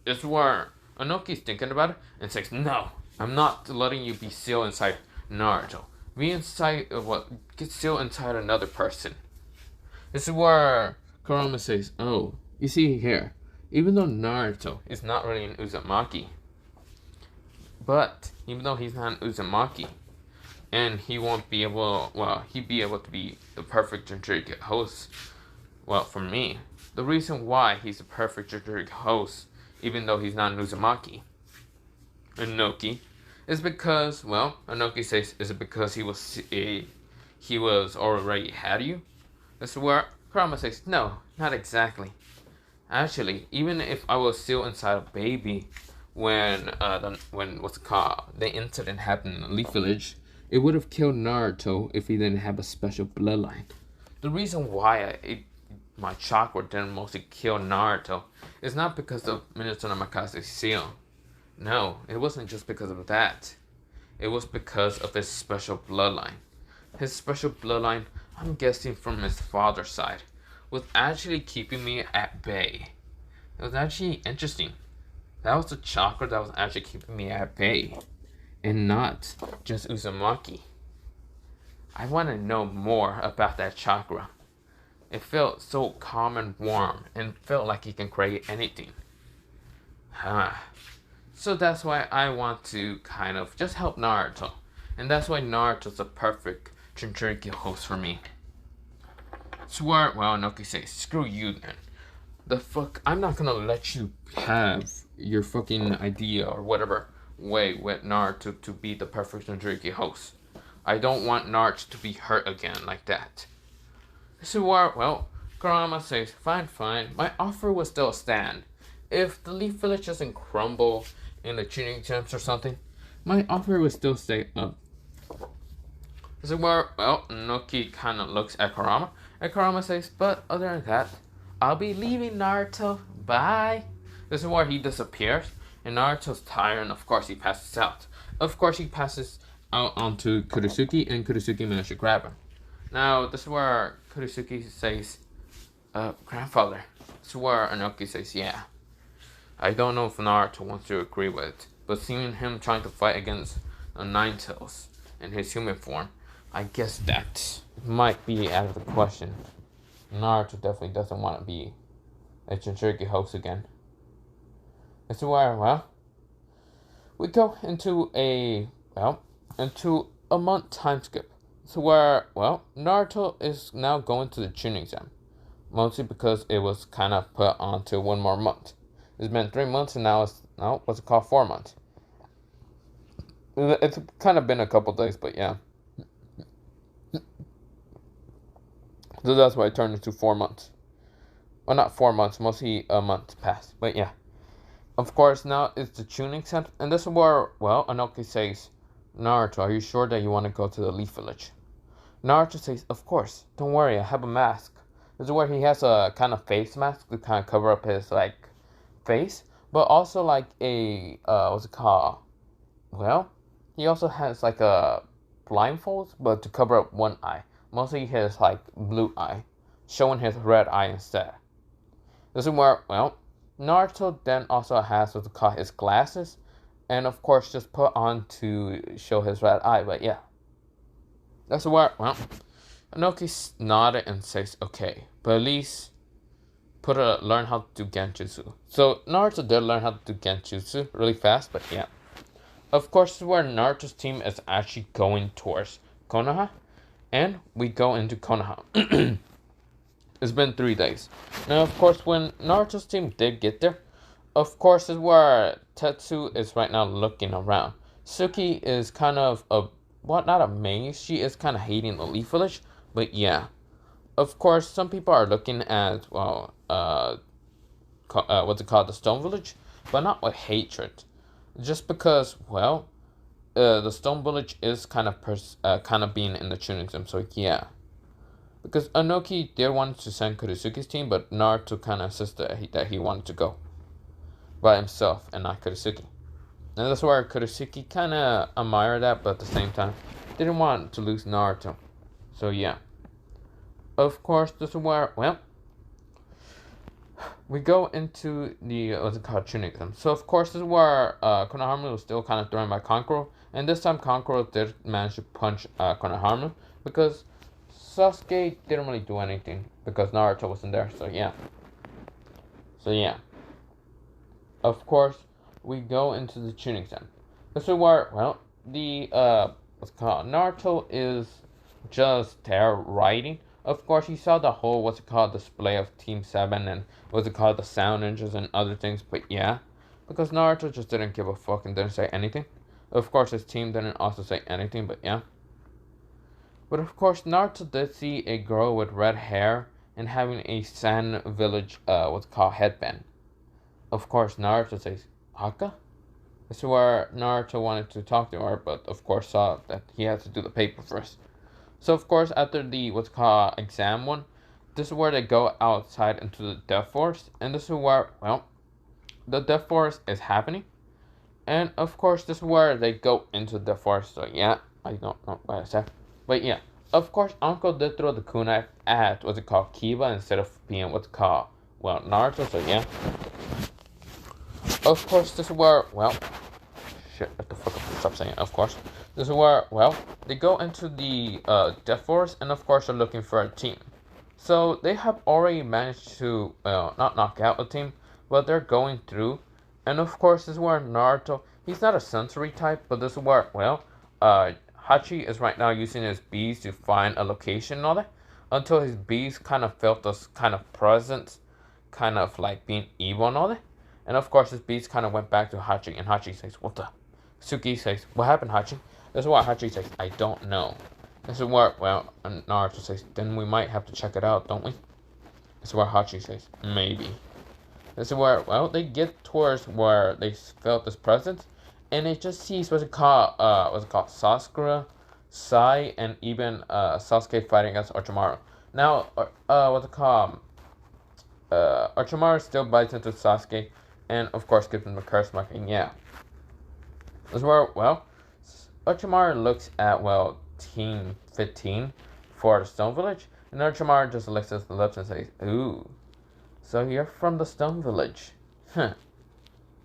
This is where Anoki's thinking about it and says, no, I'm not letting you be sealed inside Naruto. Be inside get sealed inside another person. This is where Kurama says, oh, you see here, even though Naruto is not really an Uzumaki, but even though he's not an Uzumaki, and he won't be able, he'd be able to be the perfect Jinchuriki host, well, for me, the reason why he's the perfect Jinchuriki host, even though he's not an Uzumaki, Inoki, is because, well, Inoki says, is it because he was already had you? This is where Kurama says, no, not exactly. Actually, even if I was still inside a baby when what's it called, the incident happened in the Leaf Village, it would have killed Naruto if he didn't have a special bloodline. The reason why my chakra didn't mostly kill Naruto is not because of Minato Namikaze's seal. No, it wasn't just because of that. It was because of his special bloodline. His special bloodline, I'm guessing from his father's side, was actually keeping me at bay. It was actually interesting. That was the chakra that was actually keeping me at bay, and not just Uzumaki. I want to know more about that chakra. It felt so calm and warm, and felt like it can create anything. So that's why I want to kind of just help Naruto. And that's why Naruto's a perfect Jinchuriki host for me. Swear, well, Noki says, screw you then. The fuck, I'm not gonna let you have your fucking idea or whatever way with Naruto to be the perfect Jinchuriki host. I don't want Naruto to be hurt again like that. Swear, well, Kurama says, fine, my offer will still stand. If the Leaf Village doesn't crumble in the tuning attempts or something, my offer will still stay up. This is where, well, Noki kind of looks at Kurama, and Kurama says, but other than that, I'll be leaving Naruto, bye. This is where he disappears, and Naruto's tired, and of course he passes out. Of course he passes out onto Kurisuki, and Kurisuki managed to grab him. Now, this is where Kurisuki says, grandfather. This is where Anoki says, yeah. I don't know if Naruto wants to agree with it, but seeing him trying to fight against the Nine Tails in his human form, I guess that might be out of the question. Naruto definitely doesn't want to be a Jinchuriki host again. This is where, well, we go into a month time skip. So where, well, Naruto is now going to the Chunin exam, mostly because it was kind of put onto one more month. It's been 3 months, and now it's, 4 months. It's kind of been a couple days, but yeah. So that's why it turned into 4 months. Well, not 4 months, mostly a month passed, but yeah. Of course, now it's the Chunin exam, and this is where, well, Anoki says, Naruto, are you sure that you want to go to the Leaf Village? Naruto says, of course, don't worry, I have a mask. This is where he has a kind of face mask to kind of cover up his, face, but also a what's it called? Well, he also has a blindfold, but to cover up one eye, mostly his blue eye, showing his red eye instead. This is where, well, Naruto then also has what's called his glasses, and of course just put on to show his red eye. But yeah, that's where, well, Anoki nodded and says okay, but at least learn how to do Genjutsu. So Naruto did learn how to do Genjutsu really fast, but yeah. Of course, this is where Naruto's team is actually going towards Konoha, and we go into Konoha. It's been 3 days. Now, of course, when Naruto's team did get there, Of course, is where Tetsu is right now looking around. Suki is kind of not amazed. She is kind of hating the Leaf Village, but yeah. Of course, some people are looking at what's it called, the Stone Village, but not with hatred. Just because, the Stone Village is kind of being in the tuning sim, so yeah. Because Anoki did want to send Kurisuki's team, but Naruto kind of insisted that he wanted to go by himself and not Kurisuki. And that's where Kurisuki kind of admired that, but at the same time, didn't want to lose Naruto. So yeah. Of course, this is where, we go into the, what's it called, tuning sim. So of course, this is where Konohamaru was still kind of thrown by Kankuro. And this time, Kankuro did manage to punch Konohamaru because Sasuke didn't really do anything because Naruto wasn't there. So yeah. Of course, we go into the tuning sim. This is where, the what's it called, Naruto is just there writing. Of course, he saw the whole what's it called display of Team 7 and what's it called the sound engines and other things. But yeah, because Naruto just didn't give a fuck and didn't say anything. Of course, his team didn't also say anything. But yeah. But of course, Naruto did see a girl with red hair and having a Sand Village what's it called headband. Of course, Naruto says, Haka? This is where Naruto wanted to talk to her, but of course saw that he had to do the paper first. So of course, after the what's called exam one, this is where they go outside into the Death Forest, and this is where, the Death Forest is happening. And of course, this is where they go into the forest. So yeah, I don't know what I said. But yeah, of course, Uncle did throw the kunai at what's it called, Kiba, instead of being what's called, Naruto. So yeah. Of course, this is where, shit, what the fuck, stop saying it, of course. This is where, they go into the Death Forest, and of course, they're looking for a team. So, they have already managed to, not knock out a team, but they're going through. And of course, this is where Naruto, he's not a sensory type, but this is where, Hachi is right now using his bees to find a location and all that. Until his bees kind of felt this kind of presence, kind of like being evil and all that. And of course, his beats kind of went back to Hachi, and Hachi says, "What the?" Suki says, "What happened, Hachi?" This is what Hachi says, "I don't know." This is where, and Naruto says, "Then we might have to check it out, don't we?" This is where Hachi says, "Maybe." This is where, they get towards where they felt this presence, and it just sees what's it called, Sasakura, Sai, and even Sasuke fighting against Orochimaru. Now, what's it called? Orochimaru still bites into Sasuke, and of course gives him the curse mark, and yeah. This is where, Orochimaru looks at, Team 15 for the Stone Village, and Orochimaru just licks his lips and says, "Ooh, so you're from the Stone Village. Huh.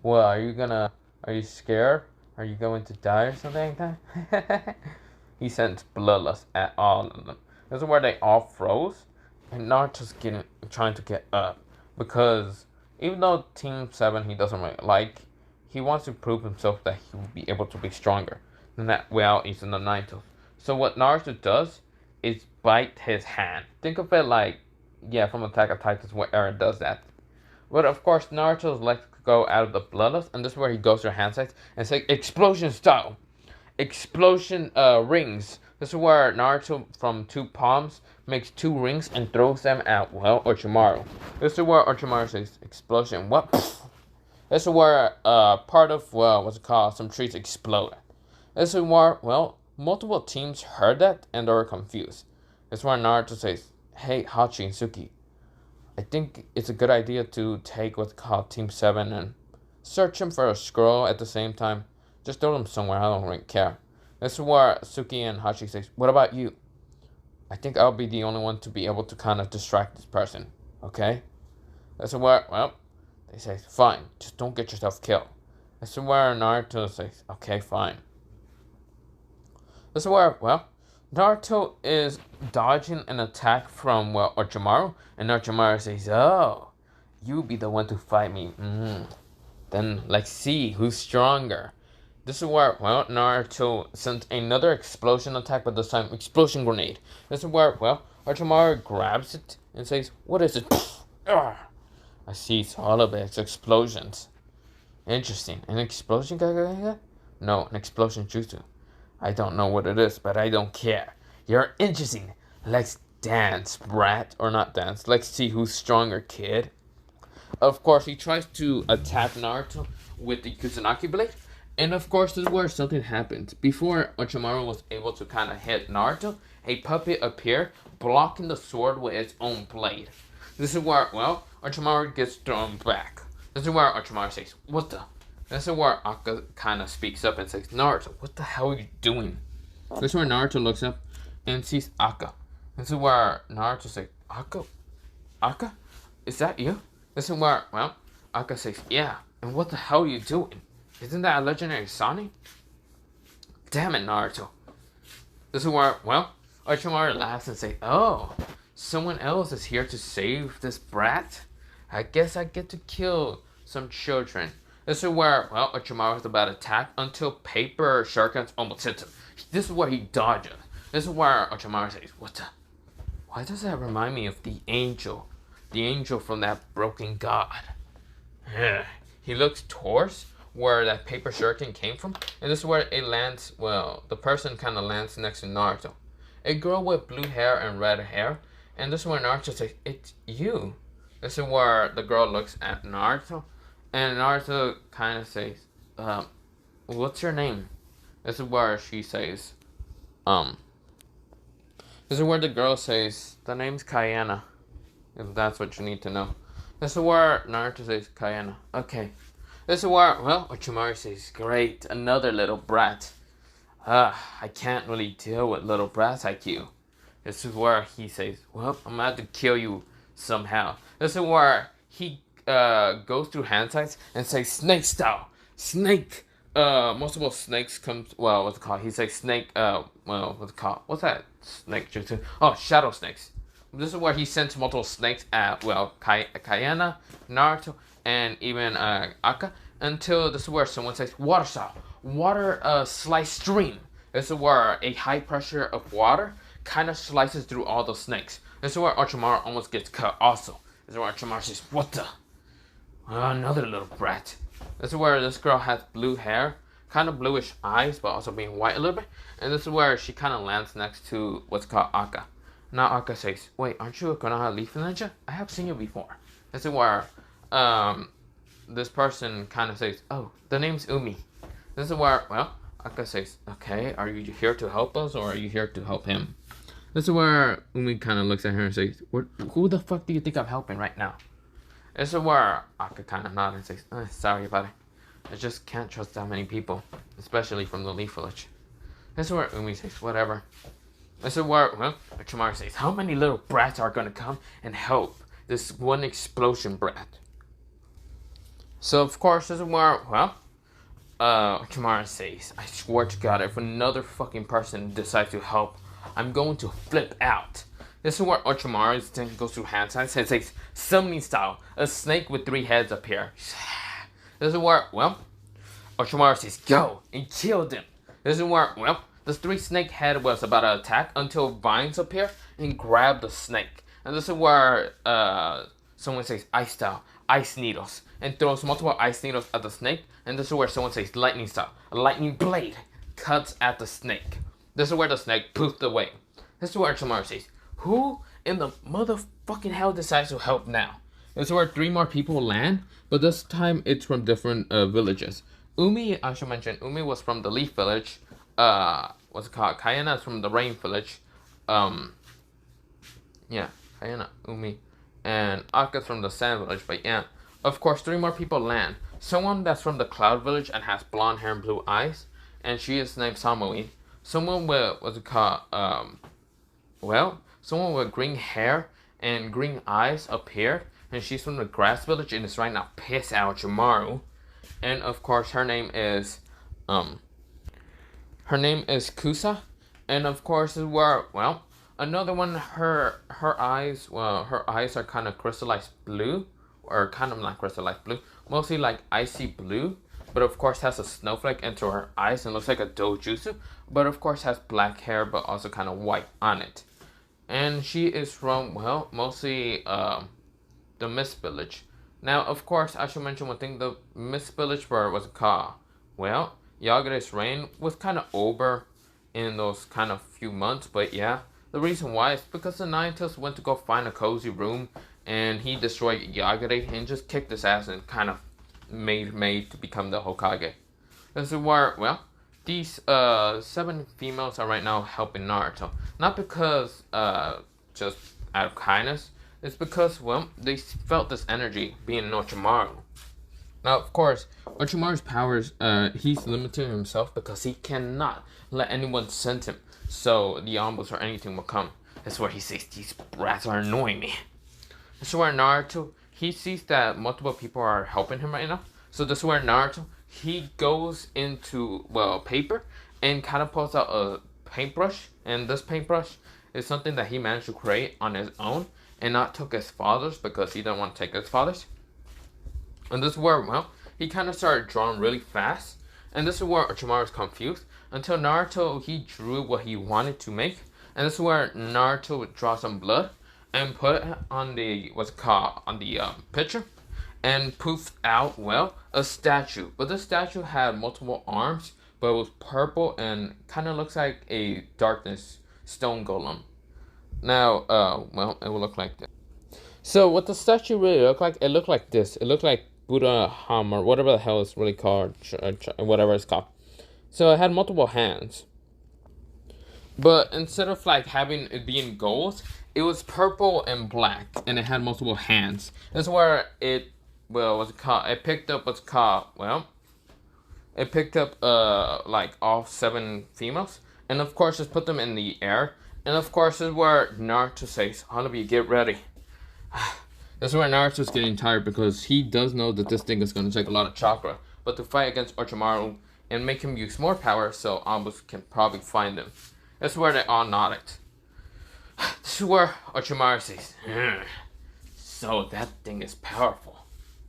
Well, are you scared? Are you going to die or something like that?" He sends bloodlust at all of them. This is where they all froze, and Naruto's trying to get up. Because even though Team 7 he doesn't really like, he wants to prove himself that he will be able to be stronger than that he's in the Naruto. So what Naruto does is bite his hand. Think of it like, from Attack on Titans where Eren does that. But of course, Naruto's legs go out of the bloodlust, and this is where he goes to her hand size and says, "Explosion style! Explosion rings." This is where Naruto, from 2 palms, makes 2 rings and throws them at, Orochimaru. This is where Orochimaru says, "Explosion, what?" This is where, part of, what's it called, some trees explode. This is where, multiple teams heard that and they were confused. This is where Naruto says, "Hey, Hachi and Suki, I think it's a good idea to take what's called Team 7 and search them for a scroll at the same time. Just throw them somewhere, I don't really care." This is where Suki and Hachi says, "What about you? I think I'll be the only one to be able to kind of distract this person, okay?" This is where, they say, "Fine, just don't get yourself killed." This is where Naruto says, "Okay, fine." This is where, Naruto is dodging an attack from, Orochimaru, and Orochimaru says, "Oh, you be the one to fight me. Then let's see who's stronger." This is where, Naruto sends another explosion attack, but this time, explosion grenade. This is where, Orochimaru grabs it and says, "What is it?" I see, it's all of it, it's explosions. Interesting. An explosion? No, an explosion jutsu. I don't know what it is, but I don't care. You're interesting. Let's dance, brat. Or not dance. Let's see who's stronger, kid. Of course, he tries to attack Naruto with the Kusanagi blade. And of course, this is where something happens. Before Orochimaru was able to kind of hit Naruto, a puppet appeared, blocking the sword with its own blade. This is where, well, Orochimaru gets thrown back. This is where Orochimaru says, what the? This is where Akka kind of speaks up and says, Naruto, what the hell are you doing? This is where Naruto looks up and sees Akka. This is where Naruto says, Akka? Is that you? This is where, well, Akka says, yeah. And what the hell are you doing? Isn't that a legendary Sonic? Damn it, Naruto. This is where, well, Orochimaru laughs and says, oh, someone else is here to save this brat? I guess I get to kill some children. This is where, well, Orochimaru is about to attack until Paper Shurikens almost hits him. This is where he dodges. This is where Orochimaru says, what the? Why does that remind me of the angel? The angel from that broken god. He looks towards where that paper shuriken came from, and this is where it lands. Well, the person kind of lands next to Naruto. A girl with blue hair and red hair, and this is where Naruto says, it's you. This is where the girl looks at Naruto, and Naruto kind of says, what's your name? This is where she says, this is where the girl says, the name's Kayana. If that's what you need to know. This is where Naruto says, Kayana. Okay. This is where, well, Orochimaru says, great, another little brat. I can't really deal with little brats like you. This is where he says, well, I'm about to kill you somehow. This is where he goes through hand sights and says, snake style. Snake. Multiple snakes comes, well, what's it called? He says snake, well, what's it called? What's that snake jutsu? Oh, shadow snakes. This is where he sends multiple snakes at, well, Kayana, Naruto, and even Akka, until this is where someone says water style. Water slice stream. This is where a high pressure of water kind of slices through all the snakes. This is where Orochimaru almost gets cut also. This is where Orochimaru says, what the? Another little brat. This is where this girl has blue hair, kind of bluish eyes, but also being white a little bit. And this is where she kind of lands next to what's called Akka. Now Akka says, wait, aren't you a Konoha Leaf Ninja? I have seen you before. This is where this person kind of says, oh, the name's Umi. This is where, well, Akka says, okay, are you here to help us or are you here to help him? This is where Umi kind of looks at her and says, who the fuck do you think I'm helping right now? This is where Akka kind of nods and says, sorry about it. I just can't trust that many people, especially from the Leaf Village. This is where Umi says, whatever. This is where, well, Orochimaru says, how many little brats are going to come and help this one explosion brat? So, of course, this is where, well, Orochimaru says, I swear to God, if another fucking person decides to help, I'm going to flip out. This is where Orochimaru then goes through hand signs and says, summoning style, a snake with 3 heads appear. This is where, well, Orochimaru says, go, and kill them. This is where, well, the 3 snake head was about to attack until vines appear and grab the snake. And this is where someone says ice style, ice needles, and throws multiple ice needles at the snake. And this is where someone says lightning style, a lightning blade cuts at the snake. This is where the snake poofed away. This is where Orochimaru says, who in the motherfucking hell decides to help now? This is where 3 more people land, but this time it's from different villages. Umi, I should mention, Umi was from the Leaf Village. What's it called? Kayana is from the Rain Village. Yeah, Kayana, Umi, and Akka's from the Sand Village. But yeah, of course, 3 more people land. Someone that's from the Cloud Village and has blonde hair and blue eyes, and she is named Samui. Someone with, what's it called? Well, someone with green hair and green eyes appeared, and she's from the Grass Village and is right now pissed at Orochimaru. And of course, her name is Kusa, and of course, is where, well, another one, her eyes are kind of crystallized blue, or kind of not crystallized blue, mostly like icy blue, but of course has a snowflake into her eyes and looks like a dojutsu, but of course has black hair, but also kind of white on it. And she is from, well, mostly the Mist Village. Now, of course, I should mention one thing. The Miss Village Bird was a car. Well, Yagare's reign was kind of over in those kind of few months, but yeah. The reason why is because the Ninetales went to go find a cozy room, and he destroyed Yagare and just kicked his ass and kind of made to become the Hokage. This is where, well, these 7 females are right now helping Naruto. Not because just out of kindness. It's because, well, they felt this energy being in Orochimaru. Now, of course, Orochimaru's powers, he's limited to himself because he cannot let anyone send him. So the ambos or anything will come. That's where he says, these brats are annoying me. This is where Naruto, he sees that multiple people are helping him right now. So this is where Naruto, he goes into, well, paper and kind of pulls out a paintbrush. And this paintbrush is something that he managed to create on his own and not took his father's because he didn't want to take his father's. And this is where, well, he kind of started drawing really fast. And this is where Orochimaru is confused until Naruto, he drew what he wanted to make. And this is where Naruto would draw some blood and put it on the, what's it called, on the picture. And poofed out, well, a statue. But this statue had multiple arms, but it was purple and kind of looks like a darkness stone golem. Now, well, it will look like this. So what the statue really looked like, it looked like this. It looked like Buddha Ham or whatever the hell it's really called, whatever it's called. So it had multiple hands. But instead of like having it being gold, it was purple and black, and it had multiple hands. That's where it, well, what's it called? It picked up what's called, well, it picked up like all 7 females, and of course just put them in the air. And of course this is where Naruto says, Hanabi, get ready. This is where Naruto's getting tired because he does know that this thing is going to take a lot of chakra. But to fight against Orochimaru and make him use more power so Ambos can probably find him. This is where they all nodded. This is where Orochimaru says, so that thing is powerful.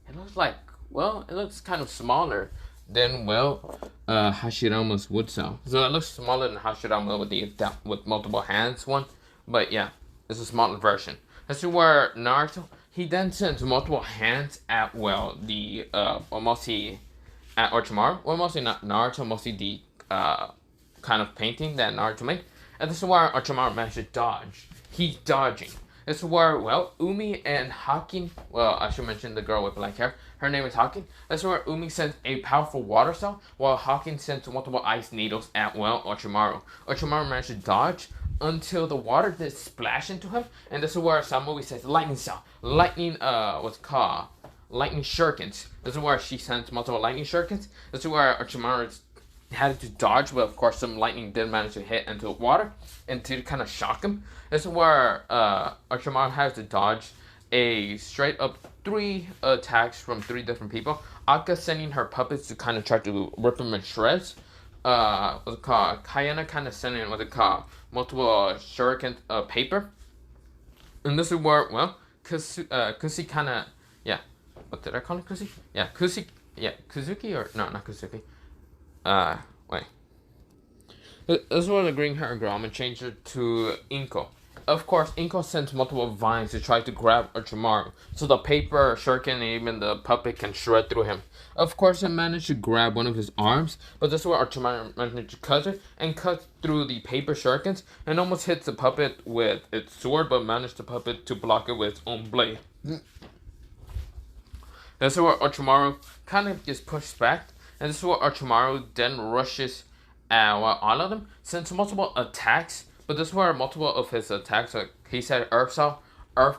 It looks like, well, it looks kind of smaller than, well, Hashirama's wood cell. So it looks smaller than Hashirama with multiple hands one. But yeah, it's a smaller version. This is where Naruto, he then sends multiple hands at, well, the, or mostly at Orochimaru. Well, mostly not Naruto, mostly the, kind of painting that Naruto made. And this is where Orochimaru managed to dodge. He's dodging. This is where, well, Umi and Hakin, well, I should mention the girl with black hair. Her name is Hakin. This is where Umi sends a powerful water cell, while Hakin sends multiple ice needles at, well, Orochimaru. Orochimaru managed to dodge until the water did splash into him. And this is where Samui says, lightning cell. Lightning, what's called? Lightning shurikens. This is where she sends multiple lightning shurikens. This is where Orochimaru had to dodge, but of course some lightning did manage to hit into water and to kind of shock him. This is where Orochimaru has to dodge a straight up 3 attacks from 3 different people. Akka sending her puppets to kind of try to rip him in shreds. What's it called? Kayana kind of sending, what's it called? Multiple shuriken paper. And this is where, well, Kusi kind of, yeah. What did I call it, Kusi? Yeah, Kusi, yeah, Kuzuki or, no, not Kuzuki. Wait. This is where the green hair Grommet changed her to Inko. Of course, Inko sends multiple vines to try to grab Orochimaru, so the paper, shuriken, and even the puppet can shred through him. Of course, it managed to grab one of his arms, but this is where Orochimaru managed to cut it, and cut through the paper shurikens, and almost hits the puppet with its sword, but managed the puppet to block it with its own blade. This is where Orochimaru kind of gets pushed back, and this is where Orochimaru then rushes at all of them, sends multiple attacks. But this is where multiple of his attacks, like he said, earth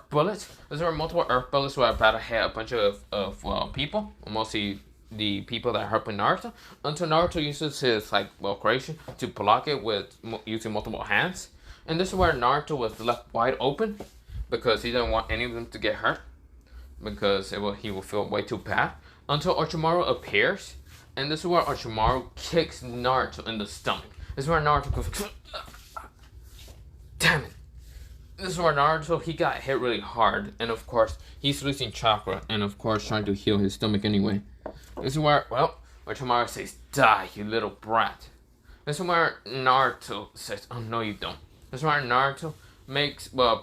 bullets. This is where multiple earth bullets were about to hit a bunch of well, people, mostly the people that are helping Naruto. Until Naruto uses his creation to block it with using multiple hands. And this is where Naruto was left wide open because he didn't want any of them to get hurt because he will feel way too bad. Until Orochimaru appears, and this is where Orochimaru kicks Naruto in the stomach. This is where Naruto goes. Damn it. This is where Naruto, he got hit really hard. And of course, he's losing chakra. And of course, trying to heal his stomach anyway. This is where, well, Orochimaru says, die, you little brat. This is where Naruto says, oh, no, you don't. This is where Naruto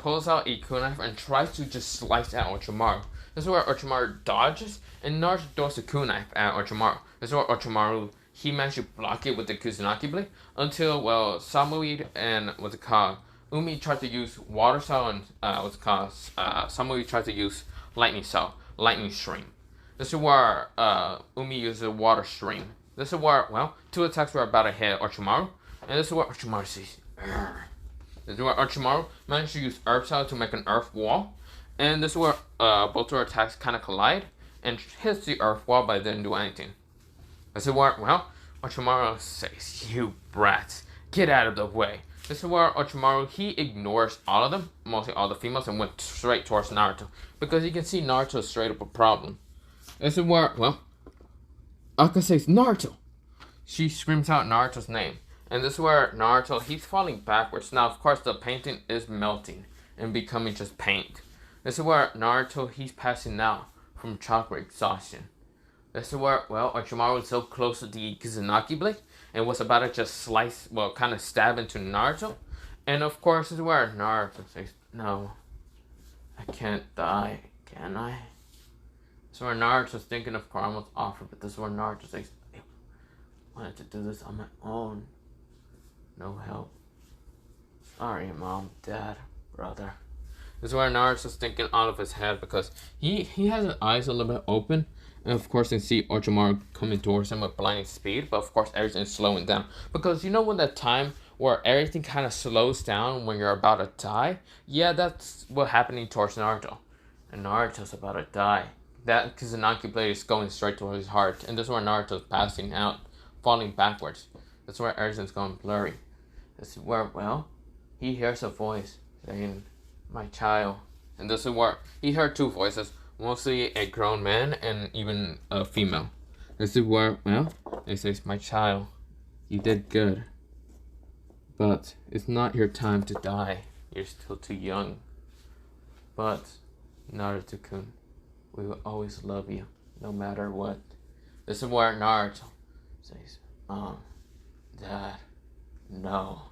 pulls out a kunai knife and tries to just slice at Orochimaru. This is where Orochimaru dodges, and Naruto throws a kunai at Orochimaru. This is where Orochimaru, he managed to block it with the Kusanagi blade until, well, Samui and what's it called? Umi tried to use water cell and Samui tried to use lightning cell, lightning stream. This is where Umi uses a water stream. This is where, well, two attacks were about to hit Orochimaru, and this is where Orochimaru says, "Urgh." This is where Orochimaru managed to use Earth Cell to make an Earth Wall, and this is where both their attacks kind of collide and hits the Earth Wall, but didn't do anything. This is where, well, Orochimaru says, "You brats, get out of the way." This is where Orochimaru, he ignores all of them, mostly all the females, and went straight towards Naruto, because you can see Naruto is straight up a problem. This is where, well, Aka says, "Naruto!" She screams out Naruto's name. And this is where Naruto, he's falling backwards. Now, of course, the painting is melting and becoming just paint. This is where Naruto, he's passing out from chakra exhaustion. This is where, well, Orochimaru was so close to the Kusanagi blade and was about to just slice, well, kind of stab into Naruto. And, of course, this is where Naruto says, "No, I can't die, can I?" This is where Naruto's thinking of Karamo's offer, but this is where Naruto says, "I wanted to do this on my own. No help. Sorry, Mom, Dad, brother." This is where Naruto's thinking out of his head because he has his eyes a little bit open. And of course, you can see Orochimaru coming towards him with blinding speed. But of course, everything's slowing down. Because you know when that time where everything kind of slows down when you're about to die? Yeah, that's what's happening towards Naruto. And Naruto's about to die. That Kusanagi blade is going straight towards his heart. And this is where Naruto's passing out, falling backwards. That's where everything's going blurry. This is where, well, he hears a voice saying, "My child." And this is where he heard two voices, mostly a grown man and even a female. This is where, well, it says, "My child, you did good. But it's not your time to die. You're still too young. But, Naruto-kun, we will always love you, no matter what." This is where Naruto says, "Dad, no,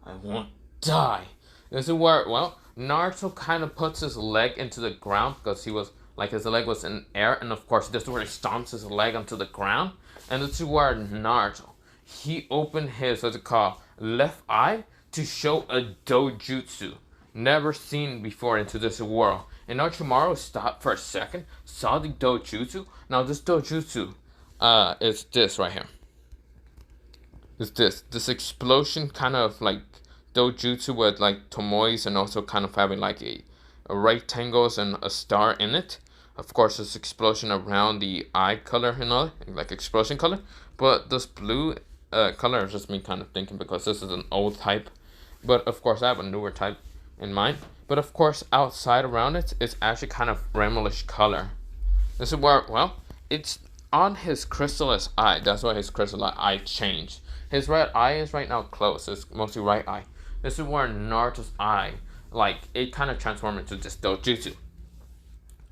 I won't die." This is where, well, Naruto kind of puts his leg into the ground because he was, like, his leg was in air. And of course, this is where he stomps his leg onto the ground. And this is where Naruto, he opened his, what's it called, left eye to show a dojutsu never seen before into this world. And Orochimaru stopped for a second, saw the dojutsu. Now, this dojutsu is this right here. Is this explosion kind of like dojutsu with like tomoes and also kind of having like a rectangles and a star in it. Of course, this explosion around the eye color and all, like explosion color. But this blue color is just me kind of thinking because this is an old type. But of course, I have a newer type in mind. But of course, outside around it, it's actually kind of ramelish color. This is where, well, it's on his crystallis eye. That's why his crystallis eye changed. His right eye is right now closed. It's mostly right eye. This is where Naruto's eye, like, it kind of transformed into this dojutsu.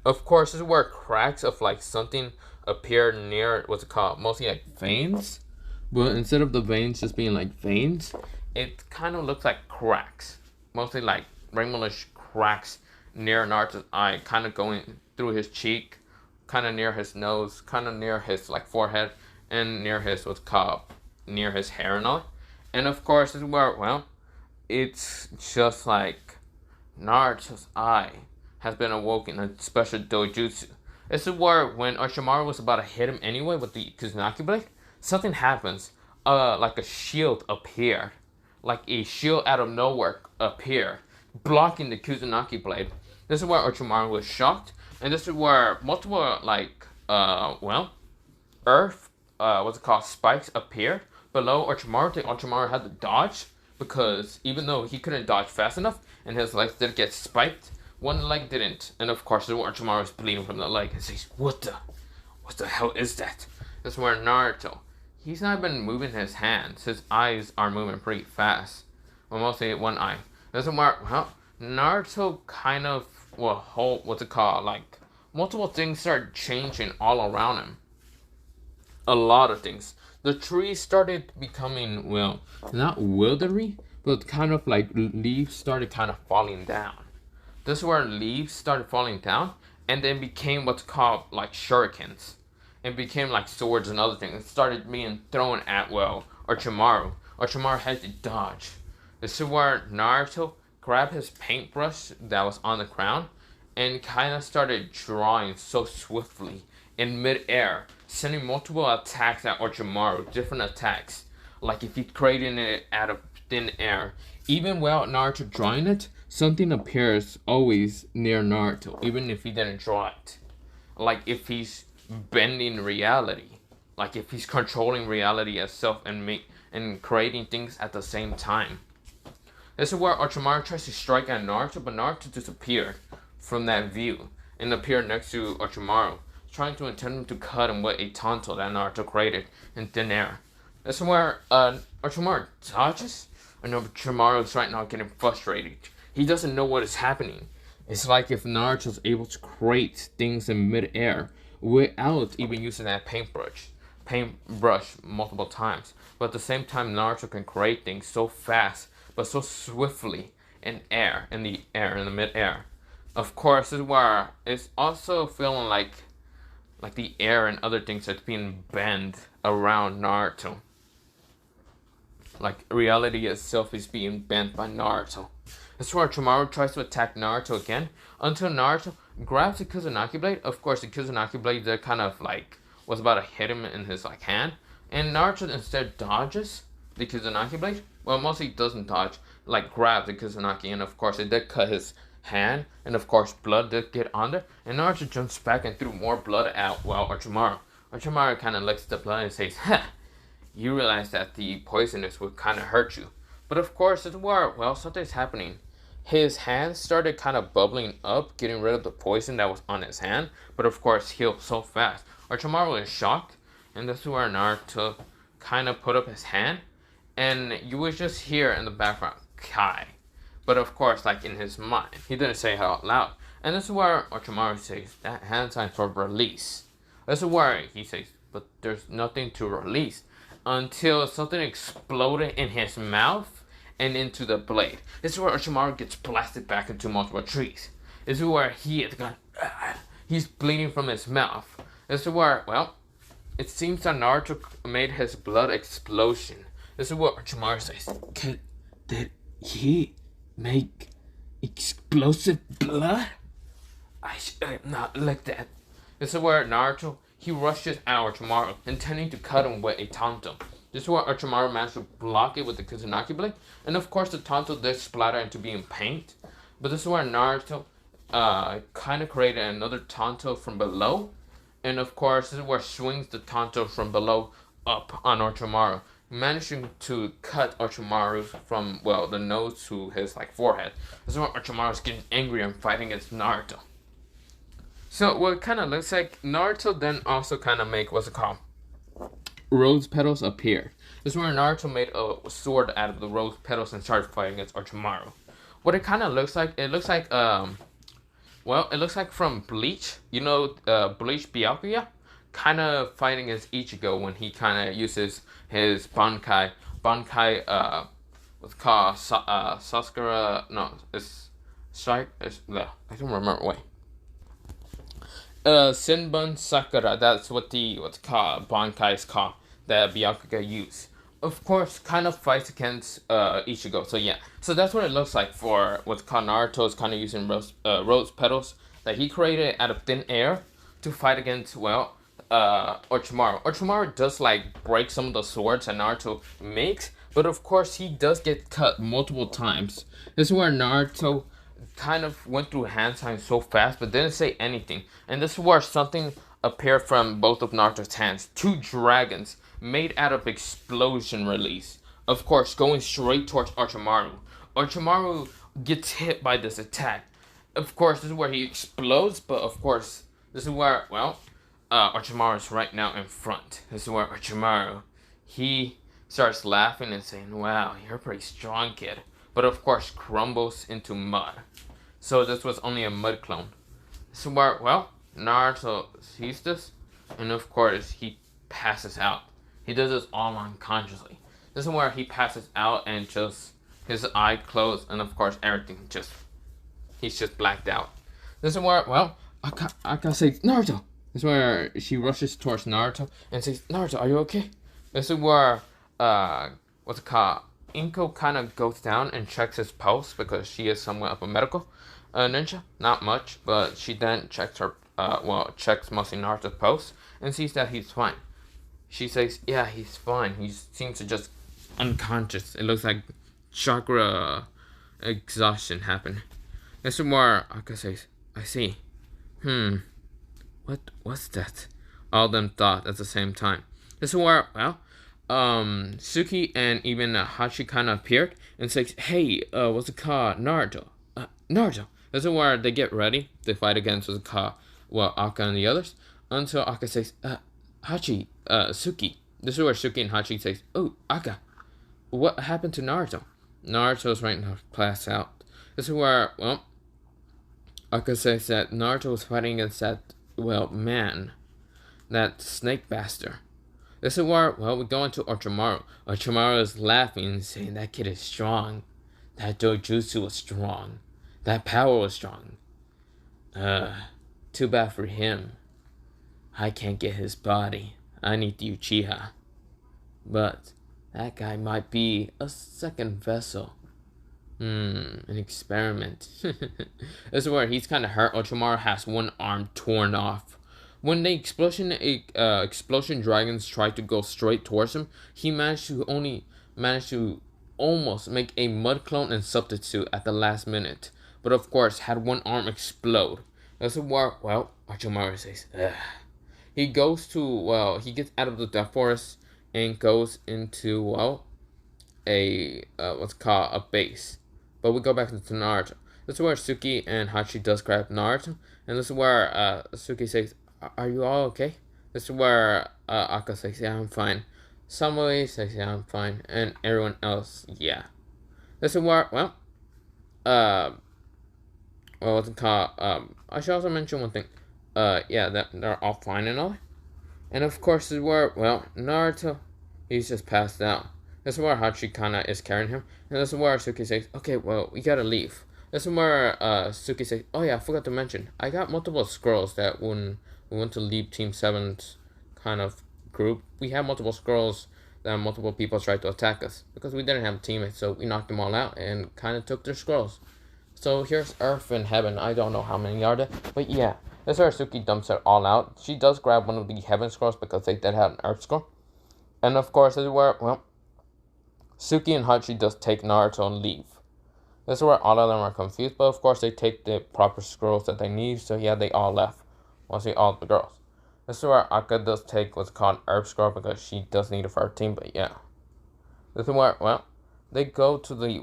Of course, this is where cracks of, like, something appear near, what's it called? Mostly, like, veins. But instead of the veins just being, like, veins, it kind of looks like cracks. Mostly, like, rainbowish cracks near Naruto's eye, kind of going through his cheek, kind of near his nose, kind of near his, like, forehead, and near his, what's called, near his hair and all. And of course, this is where, well, it's just like Naruto's eye has been awoken, a special dojutsu. This is where when Orochimaru was about to hit him anyway with the Kusanagi blade, something happens. Like a shield appeared. Like a shield out of nowhere appeared, blocking the Kusanagi blade. This is where Orochimaru was shocked. And this is where multiple, like, earth, what's it called, spikes appeared below Orochimaru. Orochimaru had to dodge because even though he couldn't dodge fast enough and his legs did get spiked, one leg didn't. And of course, Orochimaru is bleeding from the leg and says, what the hell is that?" This is where Naruto, he's not been moving his hands. His eyes are moving pretty fast. Well, mostly one eye. This is where, well, Naruto kind of, like, multiple things start changing all around him. A lot of things. The tree started becoming, well, not wildery, but kind of like leaves started kind of falling down. This is where leaves started falling down, and then became what's called like shurikens. It became like swords and other things. It started being thrown at, well, Orochimaru. Orochimaru had to dodge. This is where Naruto grabbed his paintbrush that was on the ground and kind of started drawing so swiftly in midair, sending multiple attacks at Orochimaru, different attacks. Like if he created it out of thin air. Even while Naruto drawing it, something appears always near Naruto, even if he didn't draw it. Like if he's bending reality, like if he's controlling reality itself and creating things at the same time. This is where Orochimaru tries to strike at Naruto, but Naruto disappeared from that view and appeared next to Orochimaru, trying to intend him to cut him with a tonto that Naruto created in thin air. This is where Orochimaru dodges, and Orochimaru is right now getting frustrated. He doesn't know what is happening. It's like if Naruto is able to create things in midair without even using that paintbrush multiple times. But at the same time, Naruto can create things so fast, but so swiftly in the midair. Of course, this is where it's also feeling like the air and other things are being bent around Naruto. Like reality itself is being bent by Naruto. That's where Orochimaru tries to attack Naruto again until Naruto grabs the Kusanagi blade. Of course, the Kusanagi blade that kind of like was about to hit him in his like hand, and Naruto instead dodges the Kusanagi blade. Well, mostly doesn't dodge, like grabs the Kusanagi, and of course it did cut his hand, and of course blood did get on there, and Naruto jumps back and threw more blood out while Orochimaru kind of licks the blood and says, "Ha, you realize that the poisonous would kind of hurt you." But of course, it was, well, something's happening. His hand started kind of bubbling up, getting rid of the poison that was on his hand, but of course healed so fast. Orochimaru is shocked, and this is where Naruto kind of put up his hand, and you would just hear in the background, Kai. But of course, like in his mind, he didn't say it out loud. And this is where Orochimaru says, that hand sign for release. This is where he says, but there's nothing to release, until something exploded in his mouth and into the blade. This is where Orochimaru gets blasted back into multiple trees. This is where he's bleeding from his mouth. This is where, well, it seems that Naruto made his blood explosion. This is what Orochimaru says. Did he make explosive blood? I should not like that. This is where Naruto, he rushes at Orochimaru, intending to cut him with a tonto. This is where Orochimaru managed to block it with the Kusanagi blade, and of course the tonto did splatter into being paint. But this is where Naruto kind of created another tonto from below, and of course this is where swings the tonto from below up on Orochimaru, managing to cut Orochimaru from, well, the nose to his like forehead. This is where Orochimaru is getting angry and fighting against Naruto. So what it kind of looks like, Naruto then also kind of make, what's it called? Rose petals appear. This is where Naruto made a sword out of the rose petals and started fighting against Orochimaru. What it kind of looks like, it looks like, well, it looks like from Bleach. You know, Bleach Byakuya? Kind of fighting against Ichigo when he kind of uses his Bankai, what's called, Sasakura, no, it's Strike, no, I don't remember, wait. Senbon Sakura, that's what's called, Bankai is called, that Byakuya use. Of course, kind of fights against Ichigo, so yeah. So that's what it looks like for what's called Naruto's kind of using rose petals that he created out of thin air to fight against, well, Orochimaru. Orochimaru does like break some of the swords that Naruto makes, but of course he does get cut multiple times. This is where Naruto kind of went through hand signs so fast but didn't say anything. And this is where something appeared from both of Naruto's hands. Two dragons made out of explosion release. Of course, going straight towards Orochimaru. Orochimaru gets hit by this attack. Of course, this is where he explodes, but of course, this is where, well, Orochimaru is right now in front. This is where Orochimaru, he starts laughing and saying, wow, you're a pretty strong, kid. But of course, crumbles into mud. So this was only a mud clone. This is where, well, Naruto sees this, and of course, he passes out. He does this all unconsciously. This is where he passes out and just, his eye closed, and of course, everything just, he's just blacked out. This is where, well, Aka says, Naruto. This is where she rushes towards Naruto and says, Naruto, are you okay? This is where, what's it called? Inko kind of goes down and checks his pulse because she is somewhat of a medical ninja. Not much, but she then checks checks mostly Naruto's pulse and sees that he's fine. She says, yeah, he's fine. He seems to just unconscious. It looks like chakra exhaustion happened. This is where Aka says, I see. What's that? All of them thought at the same time. This is where, Suki and even Hachi kind of appeared and says, hey, what's it called? Naruto. Naruto. This is where they get ready to fight against what's it called, Aka and the others. Until Aka says, Hachi, Suki. This is where Suki and Hachi says, oh, Aka, what happened to Naruto? Naruto's right now passed out. This is where, Aka says that Naruto was fighting against that, man. That snake bastard. This is where, we go into Orochimaru. Orochimaru is laughing and saying that kid is strong. That dojutsu was strong. That power was strong. Too bad for him. I can't get his body. I need the Uchiha. But that guy might be a second vessel. An experiment. This is where he's kind of hurt. Orochimaru has one arm torn off. When the explosion dragons tried to go straight towards him, he managed to almost make a mud clone and substitute at the last minute. But of course, had one arm explode. This is where, Orochimaru says, ugh. He goes to, he gets out of the death forest and goes into, a base. But we go back to Naruto. This is where Suki and Hachi does grab Naruto. And this is where Suki says, are you all okay? This is where Aka says, yeah, I'm fine. Samuel says, yeah, I'm fine. And everyone else, yeah. This is where, what's it called? I should also mention one thing. That they're all fine and all. And of course, this is where, Naruto, he's just passed out. This is where Hachi kinda is carrying him. And this is where Suki says, okay, we gotta leave. This is where Suki says, oh yeah, I forgot to mention. I got multiple scrolls that when we went to leave Team 7's kind of group, we had multiple scrolls that multiple people tried to attack us. Because we didn't have teammates, so we knocked them all out and kind of took their scrolls. So here's Earth and Heaven. I don't know how many are there, but yeah. This is where Suki dumps it all out. She does grab one of the Heaven scrolls because they did have an Earth scroll. And of course, this is where, Suki and Hachi just take Naruto and leave. This is where all of them are confused, but of course they take the proper scrolls that they need, so yeah, they all left. Mostly all the girls. This is where Aka does take what's called Earth scroll because she does need it for her team, but yeah. This is where, they go to the,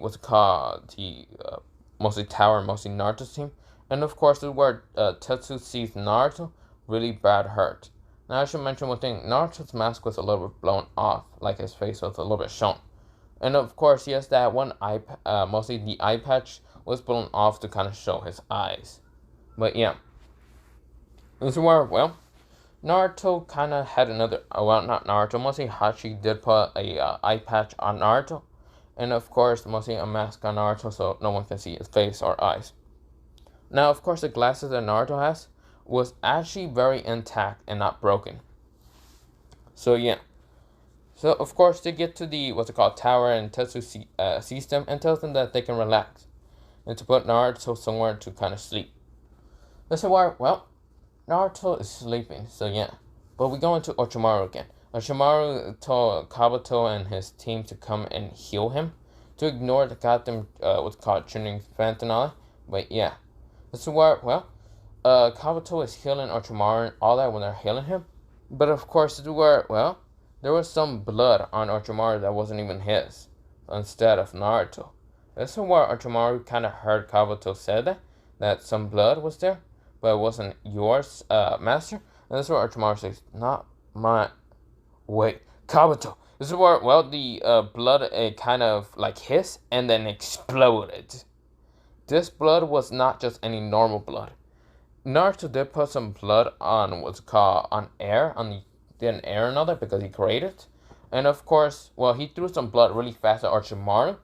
mostly Tower, mostly Naruto's team. And of course, this is where Tetsu sees Naruto really bad hurt. Now I should mention one thing, Naruto's mask was a little bit blown off, like his face was a little bit shown. And of course, he has that one eye, mostly the eye patch was blown off to kind of show his eyes. But yeah. This is where, Naruto kind of had another, not Naruto, mostly Hachi did put a eye patch on Naruto. And of course, mostly a mask on Naruto so no one can see his face or eyes. Now, of course, the glasses that Naruto has was actually very intact and not broken. So yeah. So, of course, they get to the, tower, and Tetsu sees them and tells them that they can relax. And to put Naruto somewhere to kind of sleep. This is where, Naruto is sleeping, so yeah. But we go into Orochimaru again. Orochimaru told Kabuto and his team to come and heal him. To ignore the goddamn, Chunin fentanyl. But yeah. This is where, Kabuto is healing Orochimaru and all that when they're healing him. But of course, this is where, there was some blood on Orochimaru that wasn't even his, instead of Naruto. This is where Orochimaru kind of heard Kabuto say that some blood was there, but it wasn't yours, master. And this is where Orochimaru says, not my... Wait, Kabuto. This is where, the blood kind of like hissed and then exploded. This blood was not just any normal blood. Naruto did put some blood on on air, didn't air another because he created it. And of course, he threw some blood really fast at Orochimaru.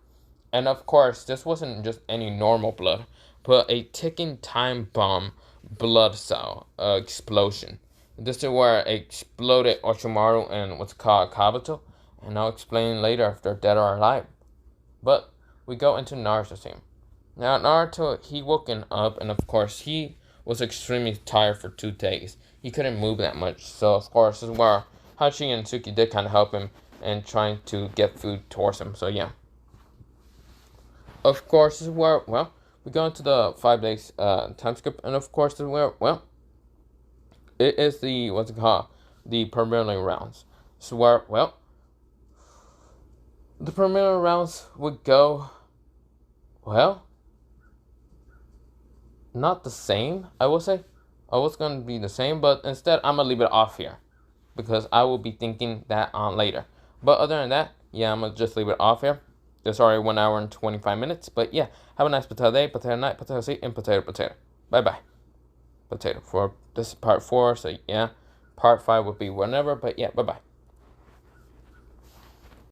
And of course, this wasn't just any normal blood, but a ticking time bomb blood cell explosion. This is where it exploded Orochimaru and what's called Kabuto, and I'll explain later if they're dead or alive. But we go into Naruto's team. Now Naruto, he woken up, and of course he was extremely tired for 2 days. He couldn't move that much, so of course this is where Hachi and Suki did kind of help him and trying to get food towards him. So yeah. Of course, this is where, well, we go into the 5 days time skip, and of course, this is where, well, it is the, what's it called, the preliminary rounds. So where, well, the preliminary rounds would go, well, not the same, I will say. I was going to be the same, but instead, I'm going to leave it off here, because I will be thinking that on later. But other than that, yeah, I'm going to just leave it off here. It's already 1 hour and 25 minutes. But yeah, have a nice potato day, potato night, potato seed, and potato. Bye-bye. Potato. For this is part 4, so yeah. Part 5 would be whenever, but yeah, bye-bye.